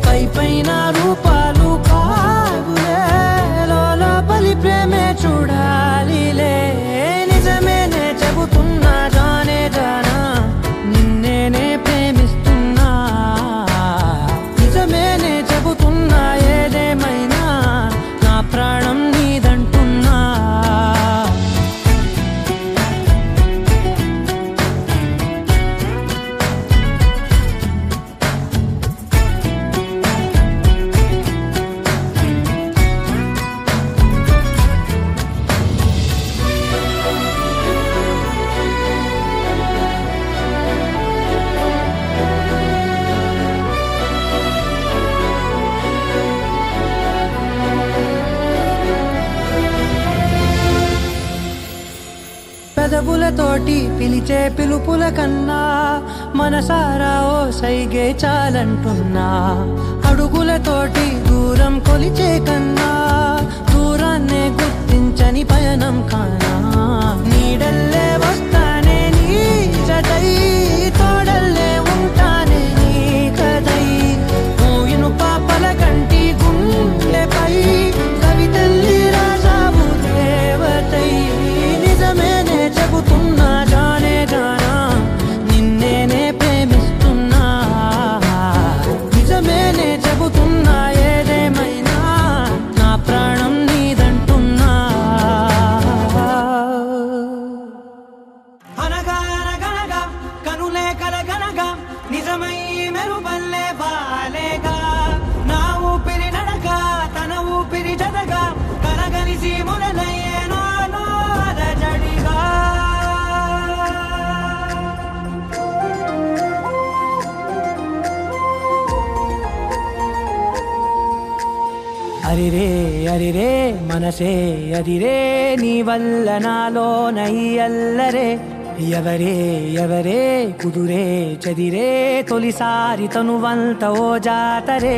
పై పైన రూపాలు కాగులే లోపలి ప్రేమే చూడాలిలే నిజమేనే చెబుతున్నా జానే జానా నిన్నేనే ప్రేమిస్తున్నా నిజమేనే చెబుతున్నా ఏదేమైనా నా ప్రాణం నీదంటున్నా పెదవులతోటి పిలిచే పిలుపుల కన్నా మనసారా ఓ సైగే చాలంటున్నా అడుగులతోటి దూరం కొలిచే కన్నా దూరాన్నే గుర్తించని పయనం కానా నీడల్లే వస్తానే నీ జతై తోడల్లే ఉంటానే నీ కదై మూయిను పాపల కంటి గుండెపై కవితల్లి రాజావు దేవతై నిజమేనే చెబుతున్నా జానే జానా నిన్నేనే ప్రేమిస్తున్నా నిజమేనే చెబుతున్నా ఏదేమైనా నా ప్రాణం నీదంటున్నా అనగా అనగనగా కనులే కలగనగా నిజమై మెరుపల్లే వాలేగా నా ఊపిరి నడగా తన ఊపిరి జదగా కలగలిసి మొదలయ్యేనో జడిగా అరిరే అరిరే మనసే అదిరే నీ వల్ల నాలో నయ్యల్లరే ఎవరే ఎవరే కుదురే చదిరే తొలిసారి తనువంత ఓ జాతరే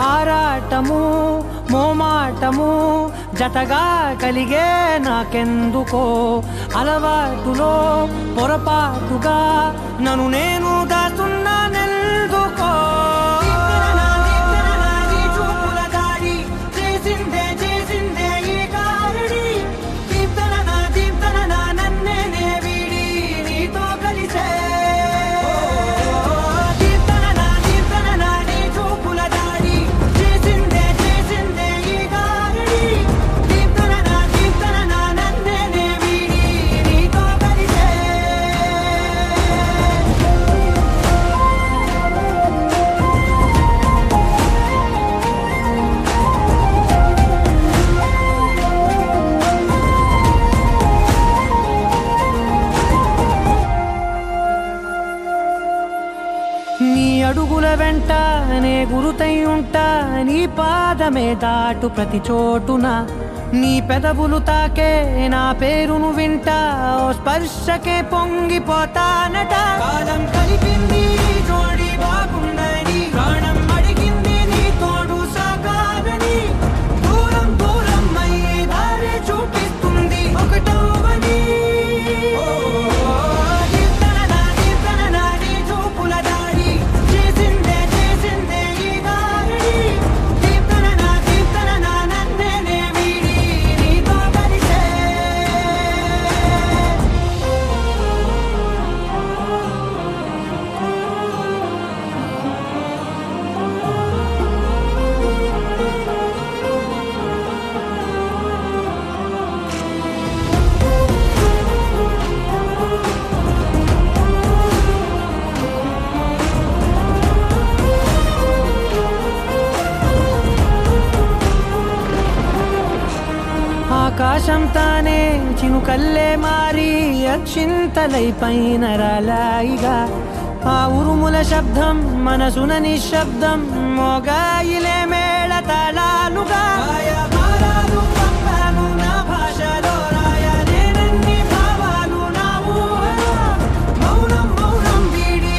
ఆరాటము మోమాటము జతగా కలిగే నాకెందుకో అలవాటులో పొరపాటుగా నన్ను నేను దాస్తున్నానెందుకో అడుగుల వెంట నే గురుతై ఉంటా నీ పాదమే దాటు ప్రతి చోటున నీ పెదవులు తాకే నా పేరును వింటా ఓ స్పర్శకే పొంగిపోతానట కాలం కలిపింది జోడి బాగుందని ప్రాణం అడిగింది నీ తోడు సాగాలని దూరం దూరం అయ్యే దారి చూపిస్తుంది ఒకటవని ఆకాశం తానే చినుకల్లే మారి అక్షింతలై పైన రాలాయిగా ఆ ఉరుముల శబ్దం మనసున నిశ్శబ్దం మోగాయిలే మేళ తాళాలుగా నా భాషలో రాయలేనన్ని భావాలు నా ఊహలో మౌనం మౌనం వీడి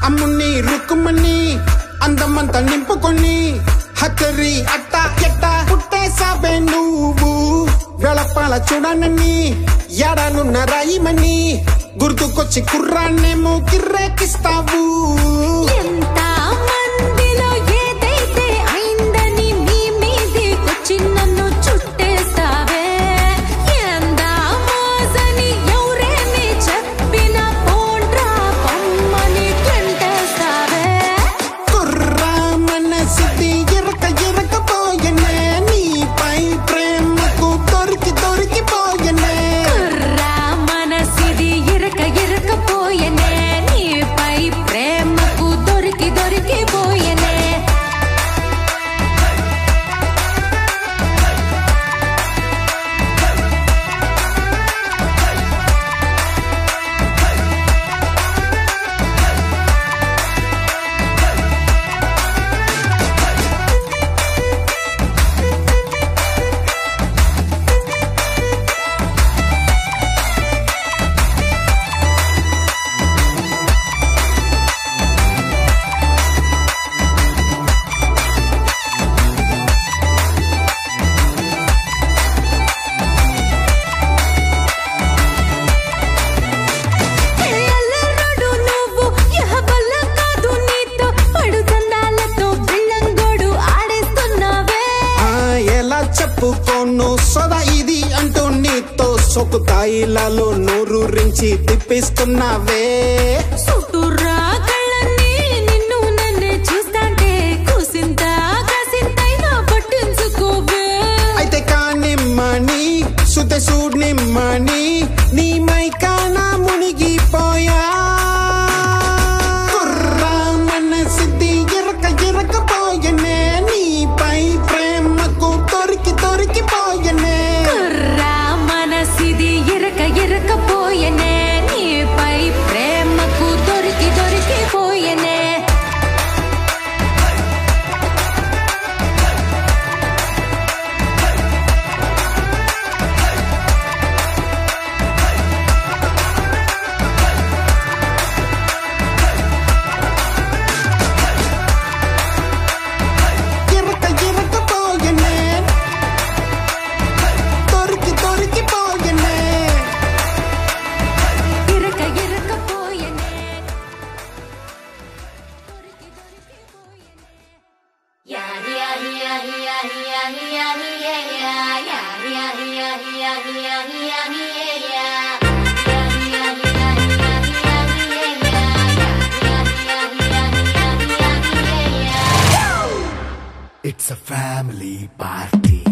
అమ్ముని రుక్కుమని అందమంతా నింపుకొని హక్కరి అట్ట ఎట్ట పుట్టేసాబే నువ్వు వెళపాల చూడనని ఎడానున్న రాయిమని గుర్తుకొచ్చి కుర్రాన్నేమో కిర్రేకిస్తావు ఎంత మందిలో ఏదైతే అయిందని నీ మీదికొచ్చి నన్ను చుట్టేస్తావే ఎంత మోసని ఎవరేమి చెప్పిన పోండ్రా పొమ్మని గంటేస్తావే కుర్రా మనసిది ఎరక ఎరకపోయనే నీపై ప్రేమకు దొరికి దొరికిపోయనే కుర్రా మనసిది ఇరకపోయనే నీపై ప్రేమకు దొరికిపోయనే ఎల్లరడు నువ్వు యహబల్ల కాదు నీతో పడుతందాలతో బిళ్ళంగోడు ఆడేస్తున్నావే ఎలా చెప్పుకోను సోదా ఇది అంటూ నీతో సొకుతాయిలలో నోరూరించి తిప్పిస్తున్నావే సుటురా కళ్ళని నిన్ను నన్ను చూస్తాంటే కుసింత కసింతైనా పట్టించుకోవే అయితే కానిమ్మని సుతే సూడ్నిమ్మని నీ మైకాన మునిగిపోయా కుర్రా మనసిది ఎరకపోయనే నీపై ప్రేమకు దొరికిపోయనే కుర్రా మనసిది ఇరకపోయనే నీపై ప్రేమకు దొరికిపోయనే ఎరకపోయనే దొరికిపోయనే ఇరకపోయనే It's a family party.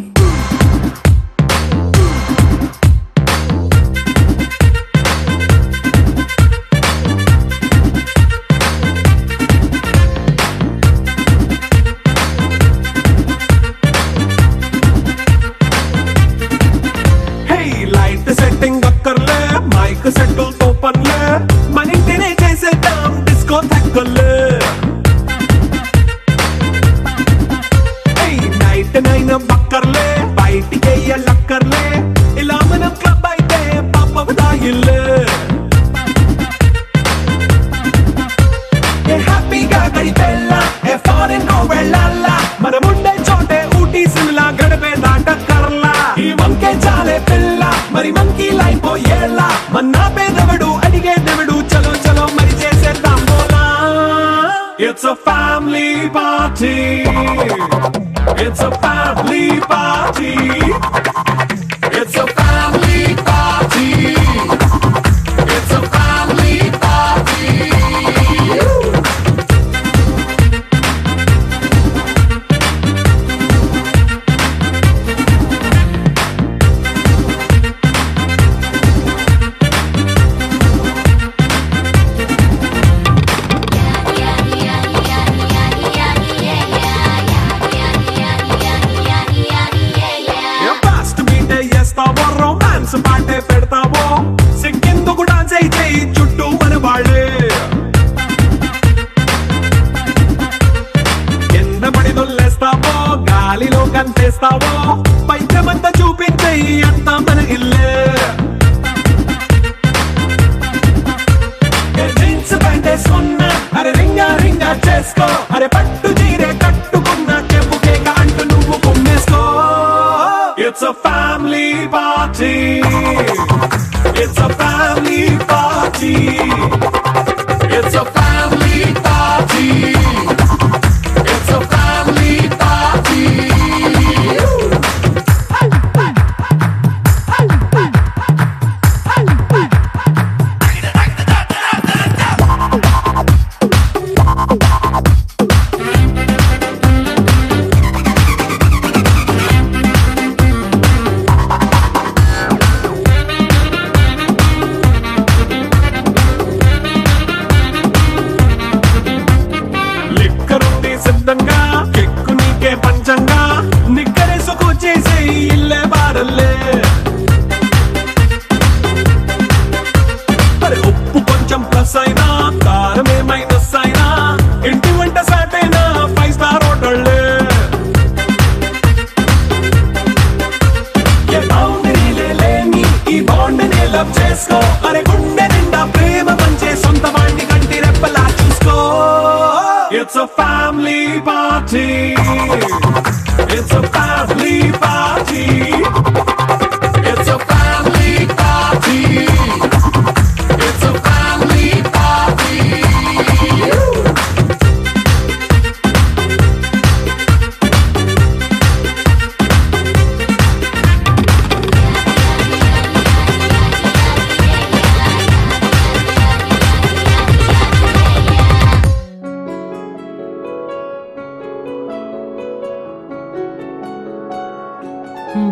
Hey, light setting అక్కర్లే మైక్ సెట్టుల్ తో పర్లే మన ఇంటినే చేసేద్దాం డిస్కో థక్కర్లే నైట్ నైన్ బక్కర్లే బయటికి లక్కర్లే ఇలా మనం క్లబ్ అయితే పాప దాయిల్లే హ్యాపీగా గడిపెళ్ళ ఏ ఫారెన్ నో వెళ్ళాల మనముండే చోటే ఊటీ సిమ్లా గడిపే దాటక్కర్లా ఈ వంకే చాలే పిల్ల మరి మంకీ లైఫ్ ఏళ్ళ మన్నా పేదవడు అడిగే దేవుడు చలో చలో మరి చేసేద్దాం బోలా It's a family party. It's a family party. It's a family party. It's a family party. Romance పాటే పెడతావో సిగ్గెందుకు డాన్స్ అయితే చుట్టూ మన వాళ్ళే ఎంత పడి దొల్లేస్తావో గాలిలో కంటేస్తావో పైద్యమంతా చూపించే అంతా మన ఇల్లే జీన్స్ ప్యాంటే సున్నా అరే రింగా రింగా చేసుకో అరే పట్టు చీరే కట్టుకున్న చెప్పు కేక అంటూ నువ్వు కుమ్మేసుకో It's a family party It's a family party It's a family party It's a family party సిద్ధంగా కెక్కు నీకే పంచంగా నిక్కరేసుకు చేసే ఇల్లే బారల్లే అరే ఉప్పు కొంచెం ప్లస్ అయినా కారమే మైనస్ అయినా ఇంటి వంట సాటైనా 5 స్టార్ హోటళ్ళే ఏ బౌండరీలే లేని ఈ బాండ్ని లవ్ చేసుకో అరే గుండె నిండా ప్రేమ పంచే సొంత వాణ్ణి కంటి రెప్పలా చూసుకో It's a family party It's a family party It's a family party It's a family party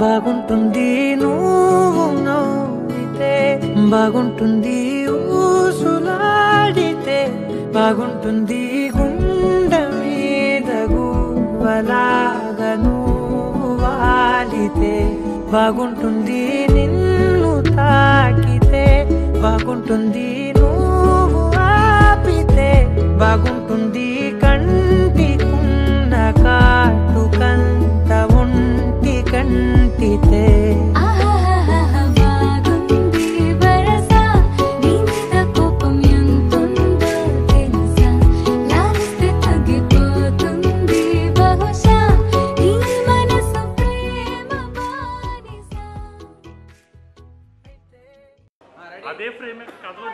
బాగుంటుంది నువ్వు నవ్వితే బాగుంటుంది ఊసులాడితే బాగుంటుంది గుండె మీద గువ్వలాగా నువ్వు వాలితే బాగుంటుంది నిన్ను తాకితే బాగుంటుంది నువ్వు ఆపితే బాగుంటుంది కంటికున్న కాటుకంత ఒంటి కంటితే అదే ఫ్రేమ్ కథలో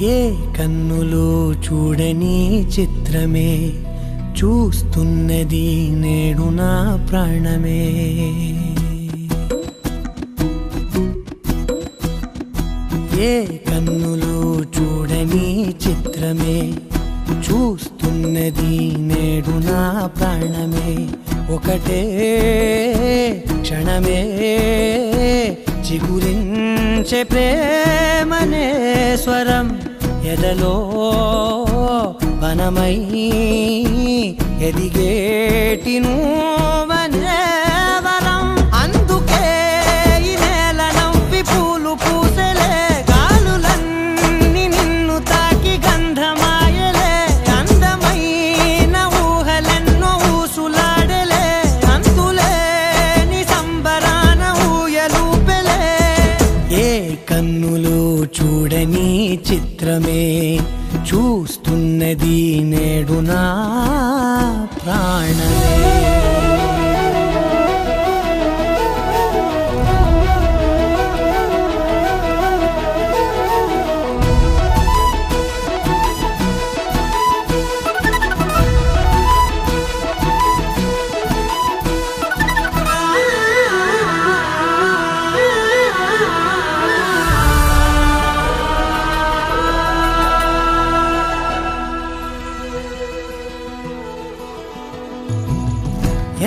ఏ కన్నులో చూడని చిత్రమే చూస్తున్నది నేడు నా ప్రాణమే. ఏ కన్నులో చూడని చిత్రమే చూస్తున్నది నేడు నా ప్రాణమే. ఒకటే క్షణమే చిగురించే ప్రేమనే స్వరం ఎదలో వనమై ఎదిగేటి నువ్వనే వరం. అందుకే ఈ నేల నవ్వి పూలు పూసలే గాలులన్నీ నిన్ను తాకి గంధమాయలే. అందమైన ఊహలెన్నో ఊసులాడలే అంతులేని సంబరాన ఊయలూపెలే. ఏ కన్నులో చూడని చిత్రమే చూస్తున్నది నేడు నా ప్రాణమే.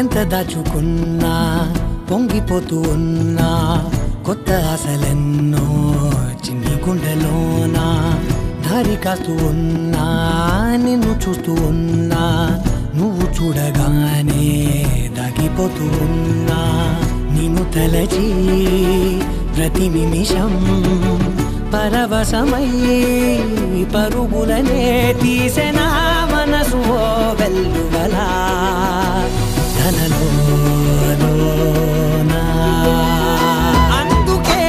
ఎంత దాచుకున్నా పొంగిపోతూ ఉన్నా కొత్త ఆశలెన్నో చిన్ని గుండెలోనా దారి కాస్తూ ఉన్నా నిన్ను చూస్తూ ఉన్నా నువ్వు చూడగానే దాగిపోతూ ఉన్నా. నిన్ను తలచి ప్రతి నిమిషం పరవశమై పరుగులనే తీసెనా మనసు ఓ వెల్లువలా ధనలోనా. అందుకే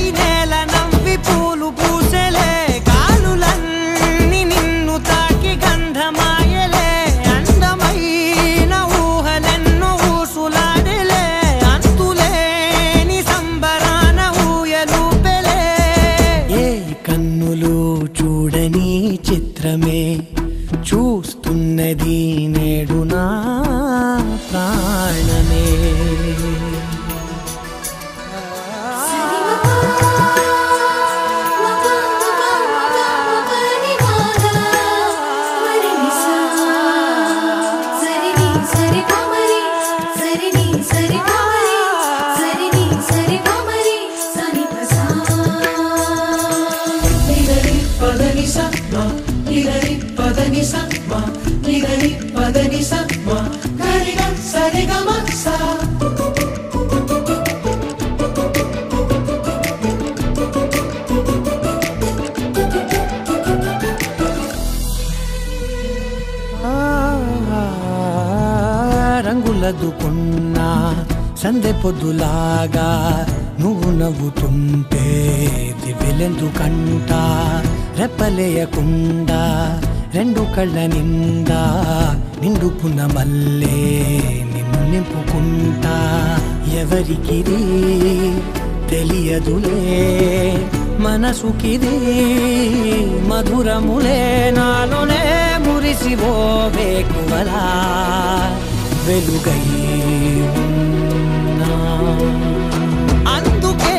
ఈ నేల నవ్వి పూలు పూసలే గాలులన్నీ నిన్ను తాకి గంధమాయలే. అందమైన ఊహలెన్నో ఊసులాడలే అంతులేని సంబరాన ఊయలూపెలే. ఏ కన్నులు చూడని చిత్రమే చూస్తున్నది నేడు నా ప్రాణమే. రంగులదుకున్నా సందె పొద్దులాగా నువ్వు నవ్వుతుంటే దివ్వెలెందుకంట. రెప్పలేయకుండా రెండు కళ్ళ నిండా నిండుకున్న మల్లే నిన్ను నింపుకుంటా. ఎవరికిది తెలియదులే మనసుకిది మధురములే నాలోనే మురిసివో వేకువలా వెలుగై ఉన్నా. అందుకే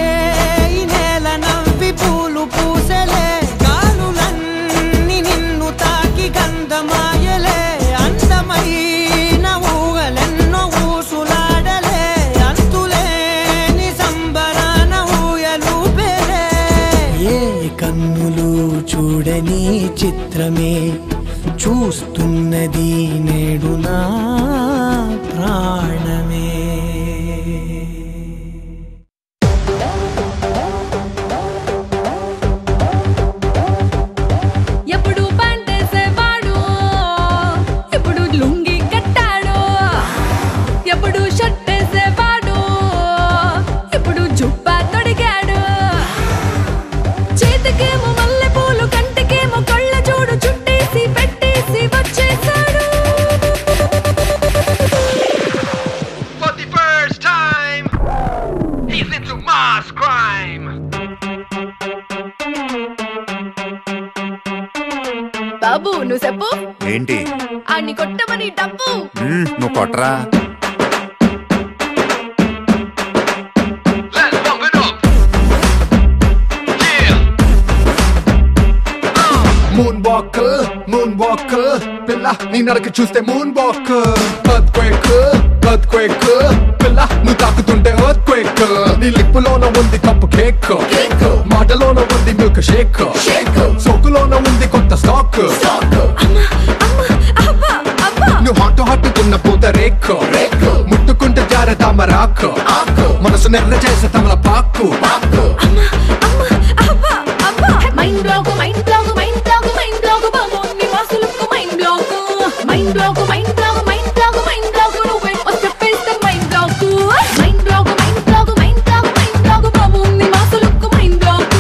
ఈ నేల నవ్వి పూలు పూసలే గాలులన్నీ నిన్ను తాకి గంధమాయలే. అందమైన ఊహలెన్నో ఊసులాడలే అంతులేని సంబరాన ఊయలూపెలే. ఏ కన్నులు చూడని చిత్రమే చూస్తున్నది నేడు నా ప్రాణమే. ఎప్పుడు పంటేసేవాడు ఇప్పుడు లుంగి కట్టాడు. ఎప్పుడు షర్ట్ వేసేవాడు ఇప్పుడు జుబ్బా తొడిగాడు. చేతికేమో మల్లె పూలు కంటికేమో కళ్ళ చూడు చుట్టేసి పెట్టేసి వచ్చేసాడు. బాబు నువ్వు చెప్పు ఏంటి అన్ని కొట్టమని డబ్బు నువ్వు కొట్టరా మూన్ వాక్ పిల్ల నీ నడక చూస్తే మూన్ వాక్ ఎర్త్క్వేక్ పిల్ల నువ్వు తాకుతుంటే ఎర్త్క్వేక్ నీ లిప్పులోన ఉంది కప్పు కేక్ మాటలోన ఉంది మిల్క్ షేక్ సోకులోన ఉంది కొత్త స్టాక్ నువ్వు హట్టుకున్న పూత రేక్ ముట్టుకుంటే జారే తామరాక్ మనసు నెర్ర చేసే తమల పాకు mind block mind block mind block mind block బాబు నీ వాసులకు mind block mind block mind block mind block mind block నువ్వే వచ్చేస్తే mind block mind block mind block mind block mind block బాబు నీ వాసులకు mind block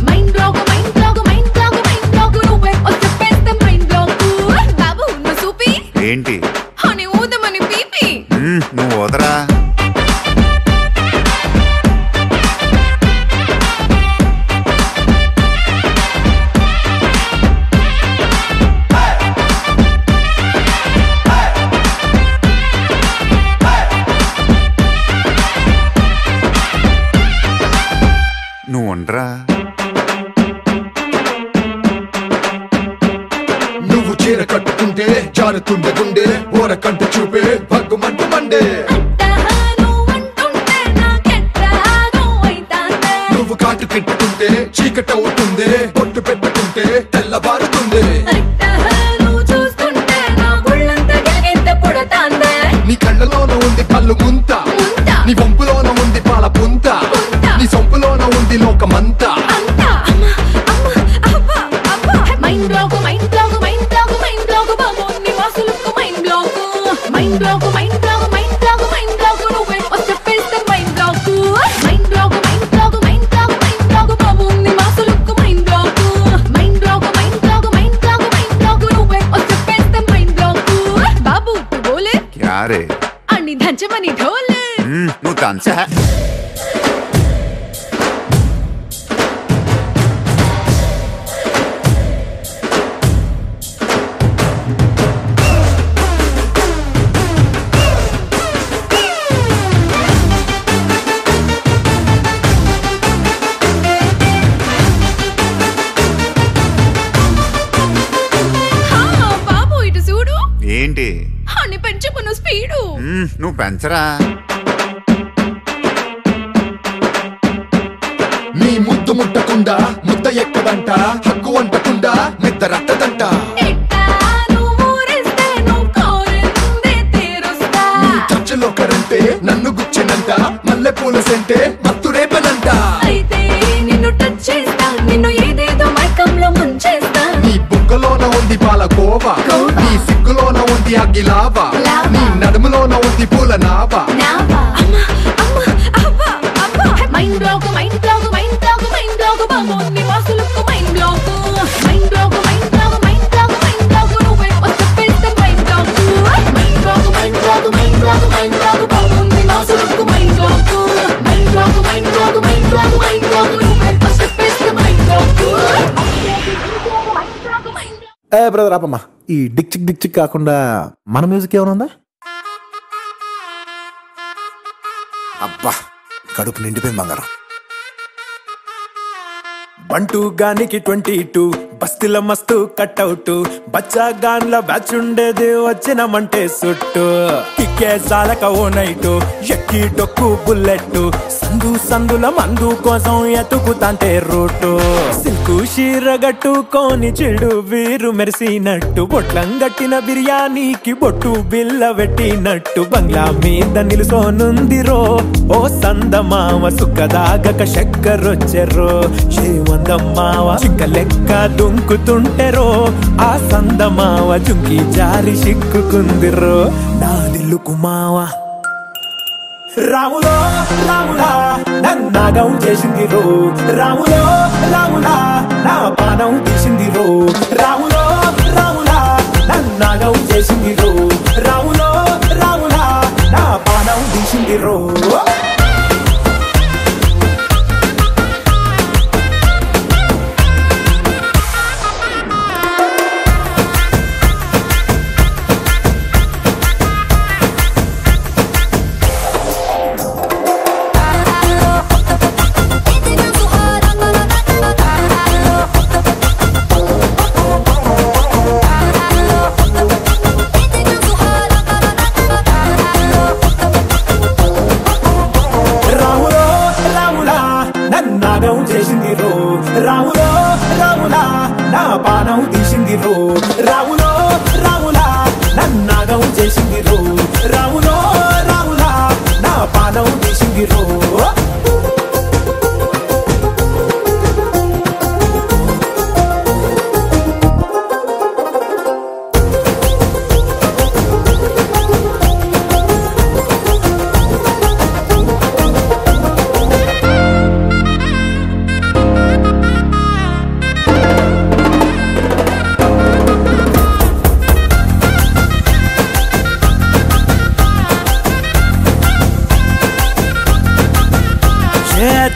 mind block mind block mind block mind block నువ్వే వచ్చేస్తే మైండ్ బ్లాక్ బాబు నువ్వు సూపి ఏంటి అని ఊదమని పీపి నువ్వు వదరా నువ్వు ఉండరా నువ్వు చీర కట్టుకుంటే జారుతుండే గుండె ఓర కంట చూపే భగ్గుమంట మండే నువ్వు కాటు పెట్టుకుంటే చీకట అవుతుంది పొట్టు పెట్టుకుంటే తెల్లబారుతుంది నీ కళ్ళలోన ఉంది కళ్ళు ముంత నీ వంపులోన ఉంది పాల పుంత నీ సొంపులోన ఉంది లోకమంతా mind block mind block mind block mind block బాబు నీ వాసులకు mind block mind block mind block mind block mind block నువ్వే వచ్చేస్తే mind block mind block mind block mind block mind block బాబు నీ వాసులకు mind block mind block mind block mind block mind block నువ్వే వచ్చేస్తే మైండ్ బ్లాక్ బాబు తు బోలే క్యా రే అన్ని దంచమని ఢోలే నువ్వు దంచా బాబు ఇటు చూడు ఏంటి అన్ని పెంచుకున్న స్పీడు నువ్వు పెంచరా నీ ముద్దు ముట్టకుండా ముద్ద ఎక్కదంట హక్కు అంటకుండా నిద్ద రట్టదంట నీ చర్చలో కరంటే నన్ను గుచ్చినంట మల్లె పూల సెంటే మత్తు రేపనంట నిన్ను టచ్ చేస్తా నిన్ను ఏదేదో మైకంలో ముంచేస్తా నీ బుగ్గలోన ఉంది పాల కోవా నీ సిగ్గులోన ఉంది అగ్గిలావా నీ నడుములోన ఉంది పూల నావా mind block mind block mind block mind block బాబు నీ వాసులకు mind block mind block mind block mind block mind block నువ్వే వచ్చేస్తే mind block mind block mind block mind block mind block బాబు నీ వాసులకు mind block mind block mind block mind block mind block నువ్వే వచ్చేస్తే మైండ్ బ్లాక్ బ్రదర్ ఆపమ్మా ఈ Dick చిక్ కాకుండా మన మ్యూజిక్ ఏమైనా ఉందా? అబ్బా కడుపు నిండిపోయింది బంగారం. బంటూ గానికి 22 బస్తిల మస్తు కట్అవుట్ బచ్చా గాన్ల బ్యాచ్ ఉండేది వచ్చినమంటే సుట్టు కిక్కే సాలక ఓ నైటు ఎక్కి డొక్కు బుల్లెట్ సందుల మందు కోసం ఎతుకుతాంటే రూటు సిల్కు షీరగట్టుకోని చెడు వీరు మెరిసినట్టు బొట్లం గట్టిన బిర్యానీకి బొట్టు బిల్ల పెట్టినట్టు బంగ్లా మీద నిలుసోనుందిరో ఓ సందమామ సుక్కదాగక చక్కరొచ్చెర్రో శ్రీమందమ్మావ చింక లెక్క దుంకుతుంటెరో ఆ సందమావ చుంకి జారి సిక్కుకుందిరో నా దిల్లుకు మావ రాములో రాములా నన్నాగం చేసింది రో రాములో రాములా నా పానం తీసింది రో రాములో రాములా నన్నాగం చేసింది రో రాములో రాములా నా పానం తీసింది రో చేసింది రో రాములో రాములా నా పానం తీసింది రో రాములో రాములా నన్నాగం చేసింది రో రాములో రాములా నా పానం తీసింది రో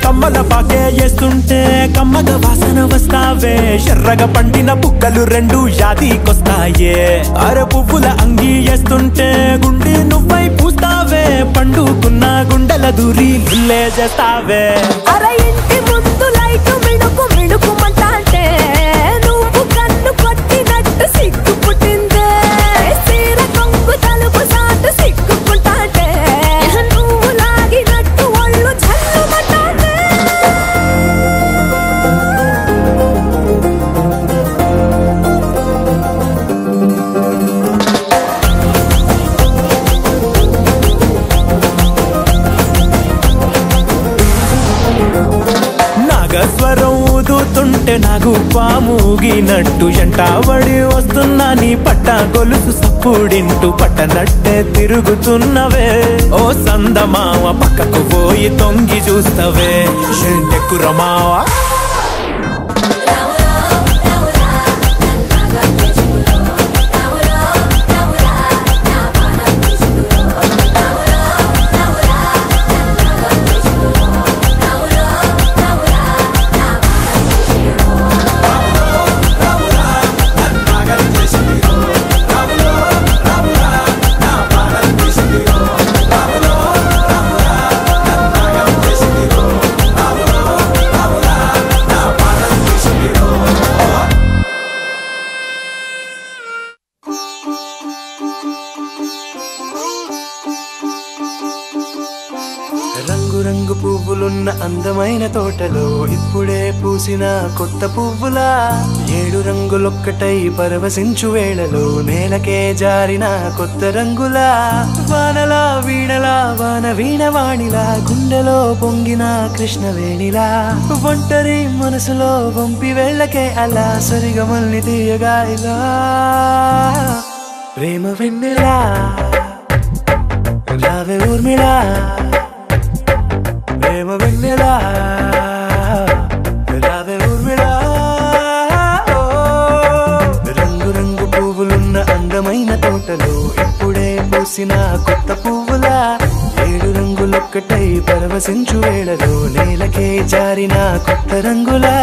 కమ్మల పాకే వేస్తుంటే కమ్మగ వాసన వస్తావే ఎర్రగా పండిన బుక్కలు రెండు యాదికొస్తాయే అర పువ్వుల అంగి వేస్తుంటే గుండె నువ్వై పూస్తావే పండుకున్న గుండెల దూరి ఇల్లే చేస్తావే అర ఇంటి ముందు లైట్ మిడుకు మిడుకుమంటే నువ్వు కన్ను కొట్టినట్టు సిగ్గు పుట్టిందే సీర కొంగు తలుపు సాటు సిగ్గుకుంటాంటే నువ్వు లాగినట్టు ఒళ్ళు జల్లుమంటాంటే నాగస్వరం ఊదుతుంటే నాకు పాముగినట్టు ఎంటావడి వస్తున్నా నీ పట్ట గొలుసు సప్పుడింటూ పట్టనట్టే తిరుగుతున్నవే ఓ సందమావ పక్కకు పోయి తొంగి చూస్తవే షెంటెక్కురమావా రంగు పువ్వులున్న అందమైన తోటలో ఇప్పుడే పూసిన కొత్త పువ్వులా 7 రంగులొక్కటై పరవశించు వేళలో నేలకే జారిన కొత్త రంగులా వానలా వీణలా వాన వీణవాణిలా గుండెలో పొంగిన కృష్ణవేణిలా ఒంటరి మనసులో వంపి వెళ్ళకే అలా సరిగమల్ని తీయగా ఇలా ప్రేమ వెన్నెలా రావే ఊర్మిళా ప్రేమ వెన్నెలా రావే ఊర్మిళా రంగు రంగు పువ్వులున్న అందమైన తోటలో ఇప్పుడే పూసిన కొత్త పువ్వులా 7 రంగులొక్కటై పరవశించు వేళలో నేలకే జారిన కొత్త రంగులా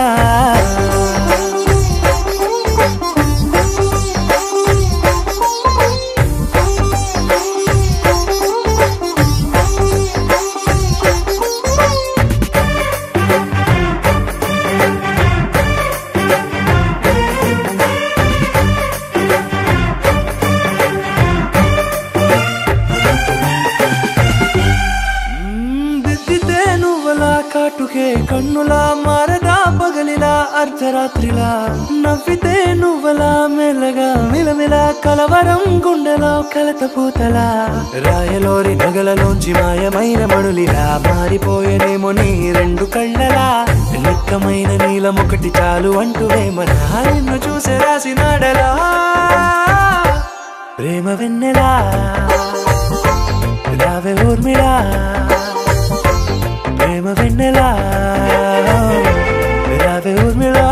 కాటుకే కన్నులా మారదా పగలిలా అర్ధరాత్రిలా నవ్వితే నువ్వలా మెల్లగా మిలమిలా కలవరం గుండెలో కలతపూతలా రాయలోరి నగలలోంచి మాయమైన మణులిలా మారిపోయేనేమో నీ 2 కళ్ళలా నిక్కమైన నీలమొకటి చాలు అంటూ వేమనా నిన్ను చూసే రాసినాడలా ప్రేమ వెన్నెలా రావే ఊర్మిళా ప్రేమ వెన్నెలా రావే ఊర్మిళా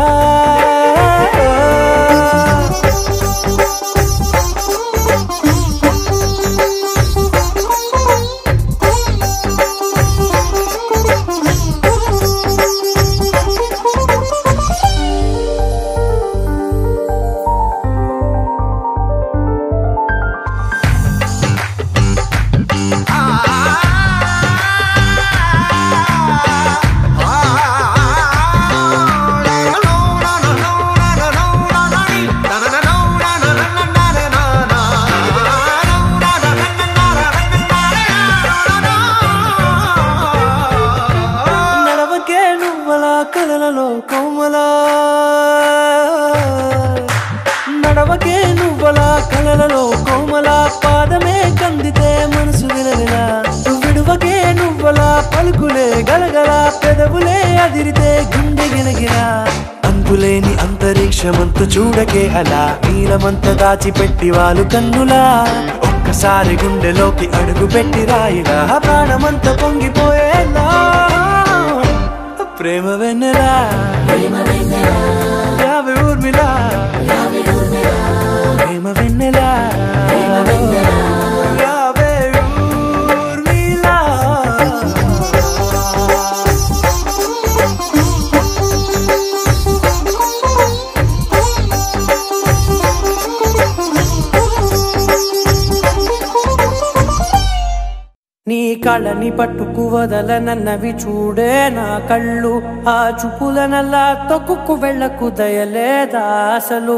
కలలలో కోమలా నడవకే నువ్వలా కలలలో కోమలా పాదమే కందితే మనసు విలవిలా విడువకే నువ్వలా పలుకులే గలగల పెదవులే అదిరితే గుండె గిలగిలా అంతులేని అంతరిక్షమంత చూడకే అలా నీలమంత దాచిపెట్టి వాళ్ళు కన్నులా ఒక్కసారి గుండెలోకి అడుగు పెట్టి రాయిలా ప్రాణమంత పొంగిపోయేలా ప్రేమ వెన్నెలా యావే ఊర్మిలా ప్రేమ వెన్నెలా యావే ఊర్మిలా నీ కళ్ళని పట్టుకు వదలనన్నవి చూడే నా కళ్ళు ఆ చూపులనల్లా తొక్కుకు వెళ్ళకు దయలేదా అసలు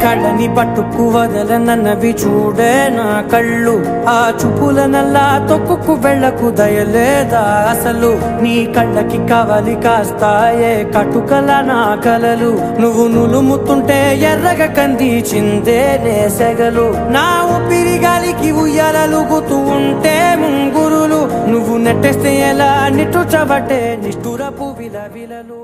కళ్ళని పట్టుకు వదలనన్నవి చూడే నా కళ్ళు ఆ చూపులనల్లా తొక్కుకు వెళ్ళకు దయలేదా అసలు నీ కళ్ళకి కవలి కాస్తాయే కటుకల నా కలలు నువ్వు నులుముతుంటే ఎర్రగా కందిచిందే నేసెగలు నా ఊపిరి గాలికి ఉయ్యాలలుగుతూ ఉంటే ముంగురులు నువ్వు నెట్టేస్తే ఎలా నిట్టుచబట్టే నిష్ఠురపు విలవిలలు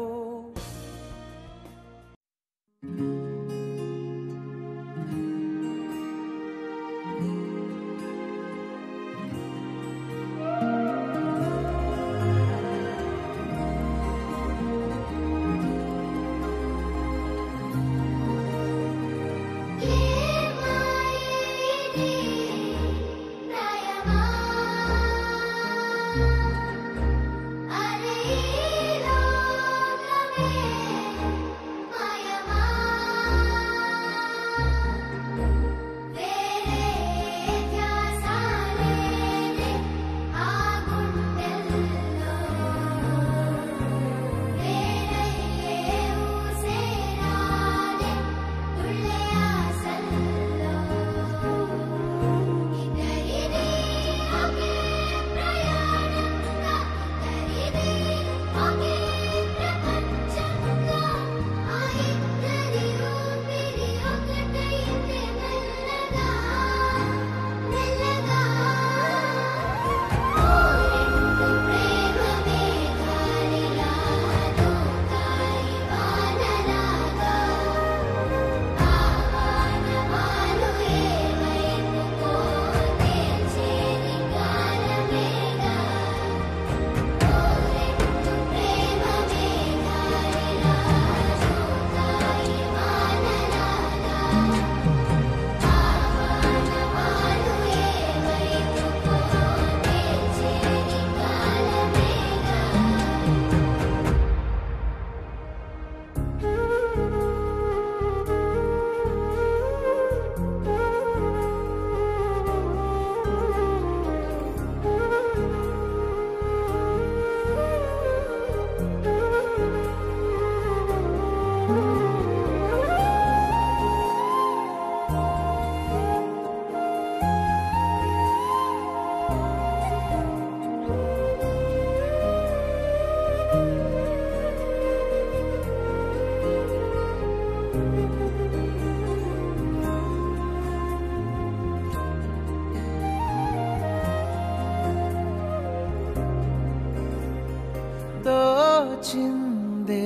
తోచిందే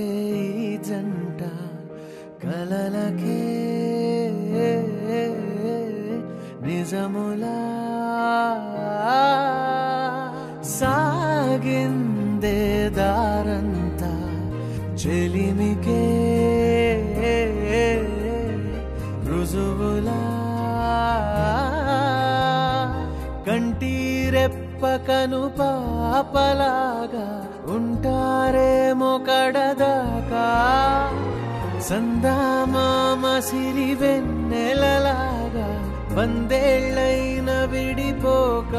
జంట కలలకే నిజములా సాగిందే దారంతా చెలిమికే రుజువులా కంటిరెప్పకను పాపలాగా ఉంటారేమో కడదాకా సందామామ సిరి వెన్నెలలాగా వందేళ్ళైన విడిపోక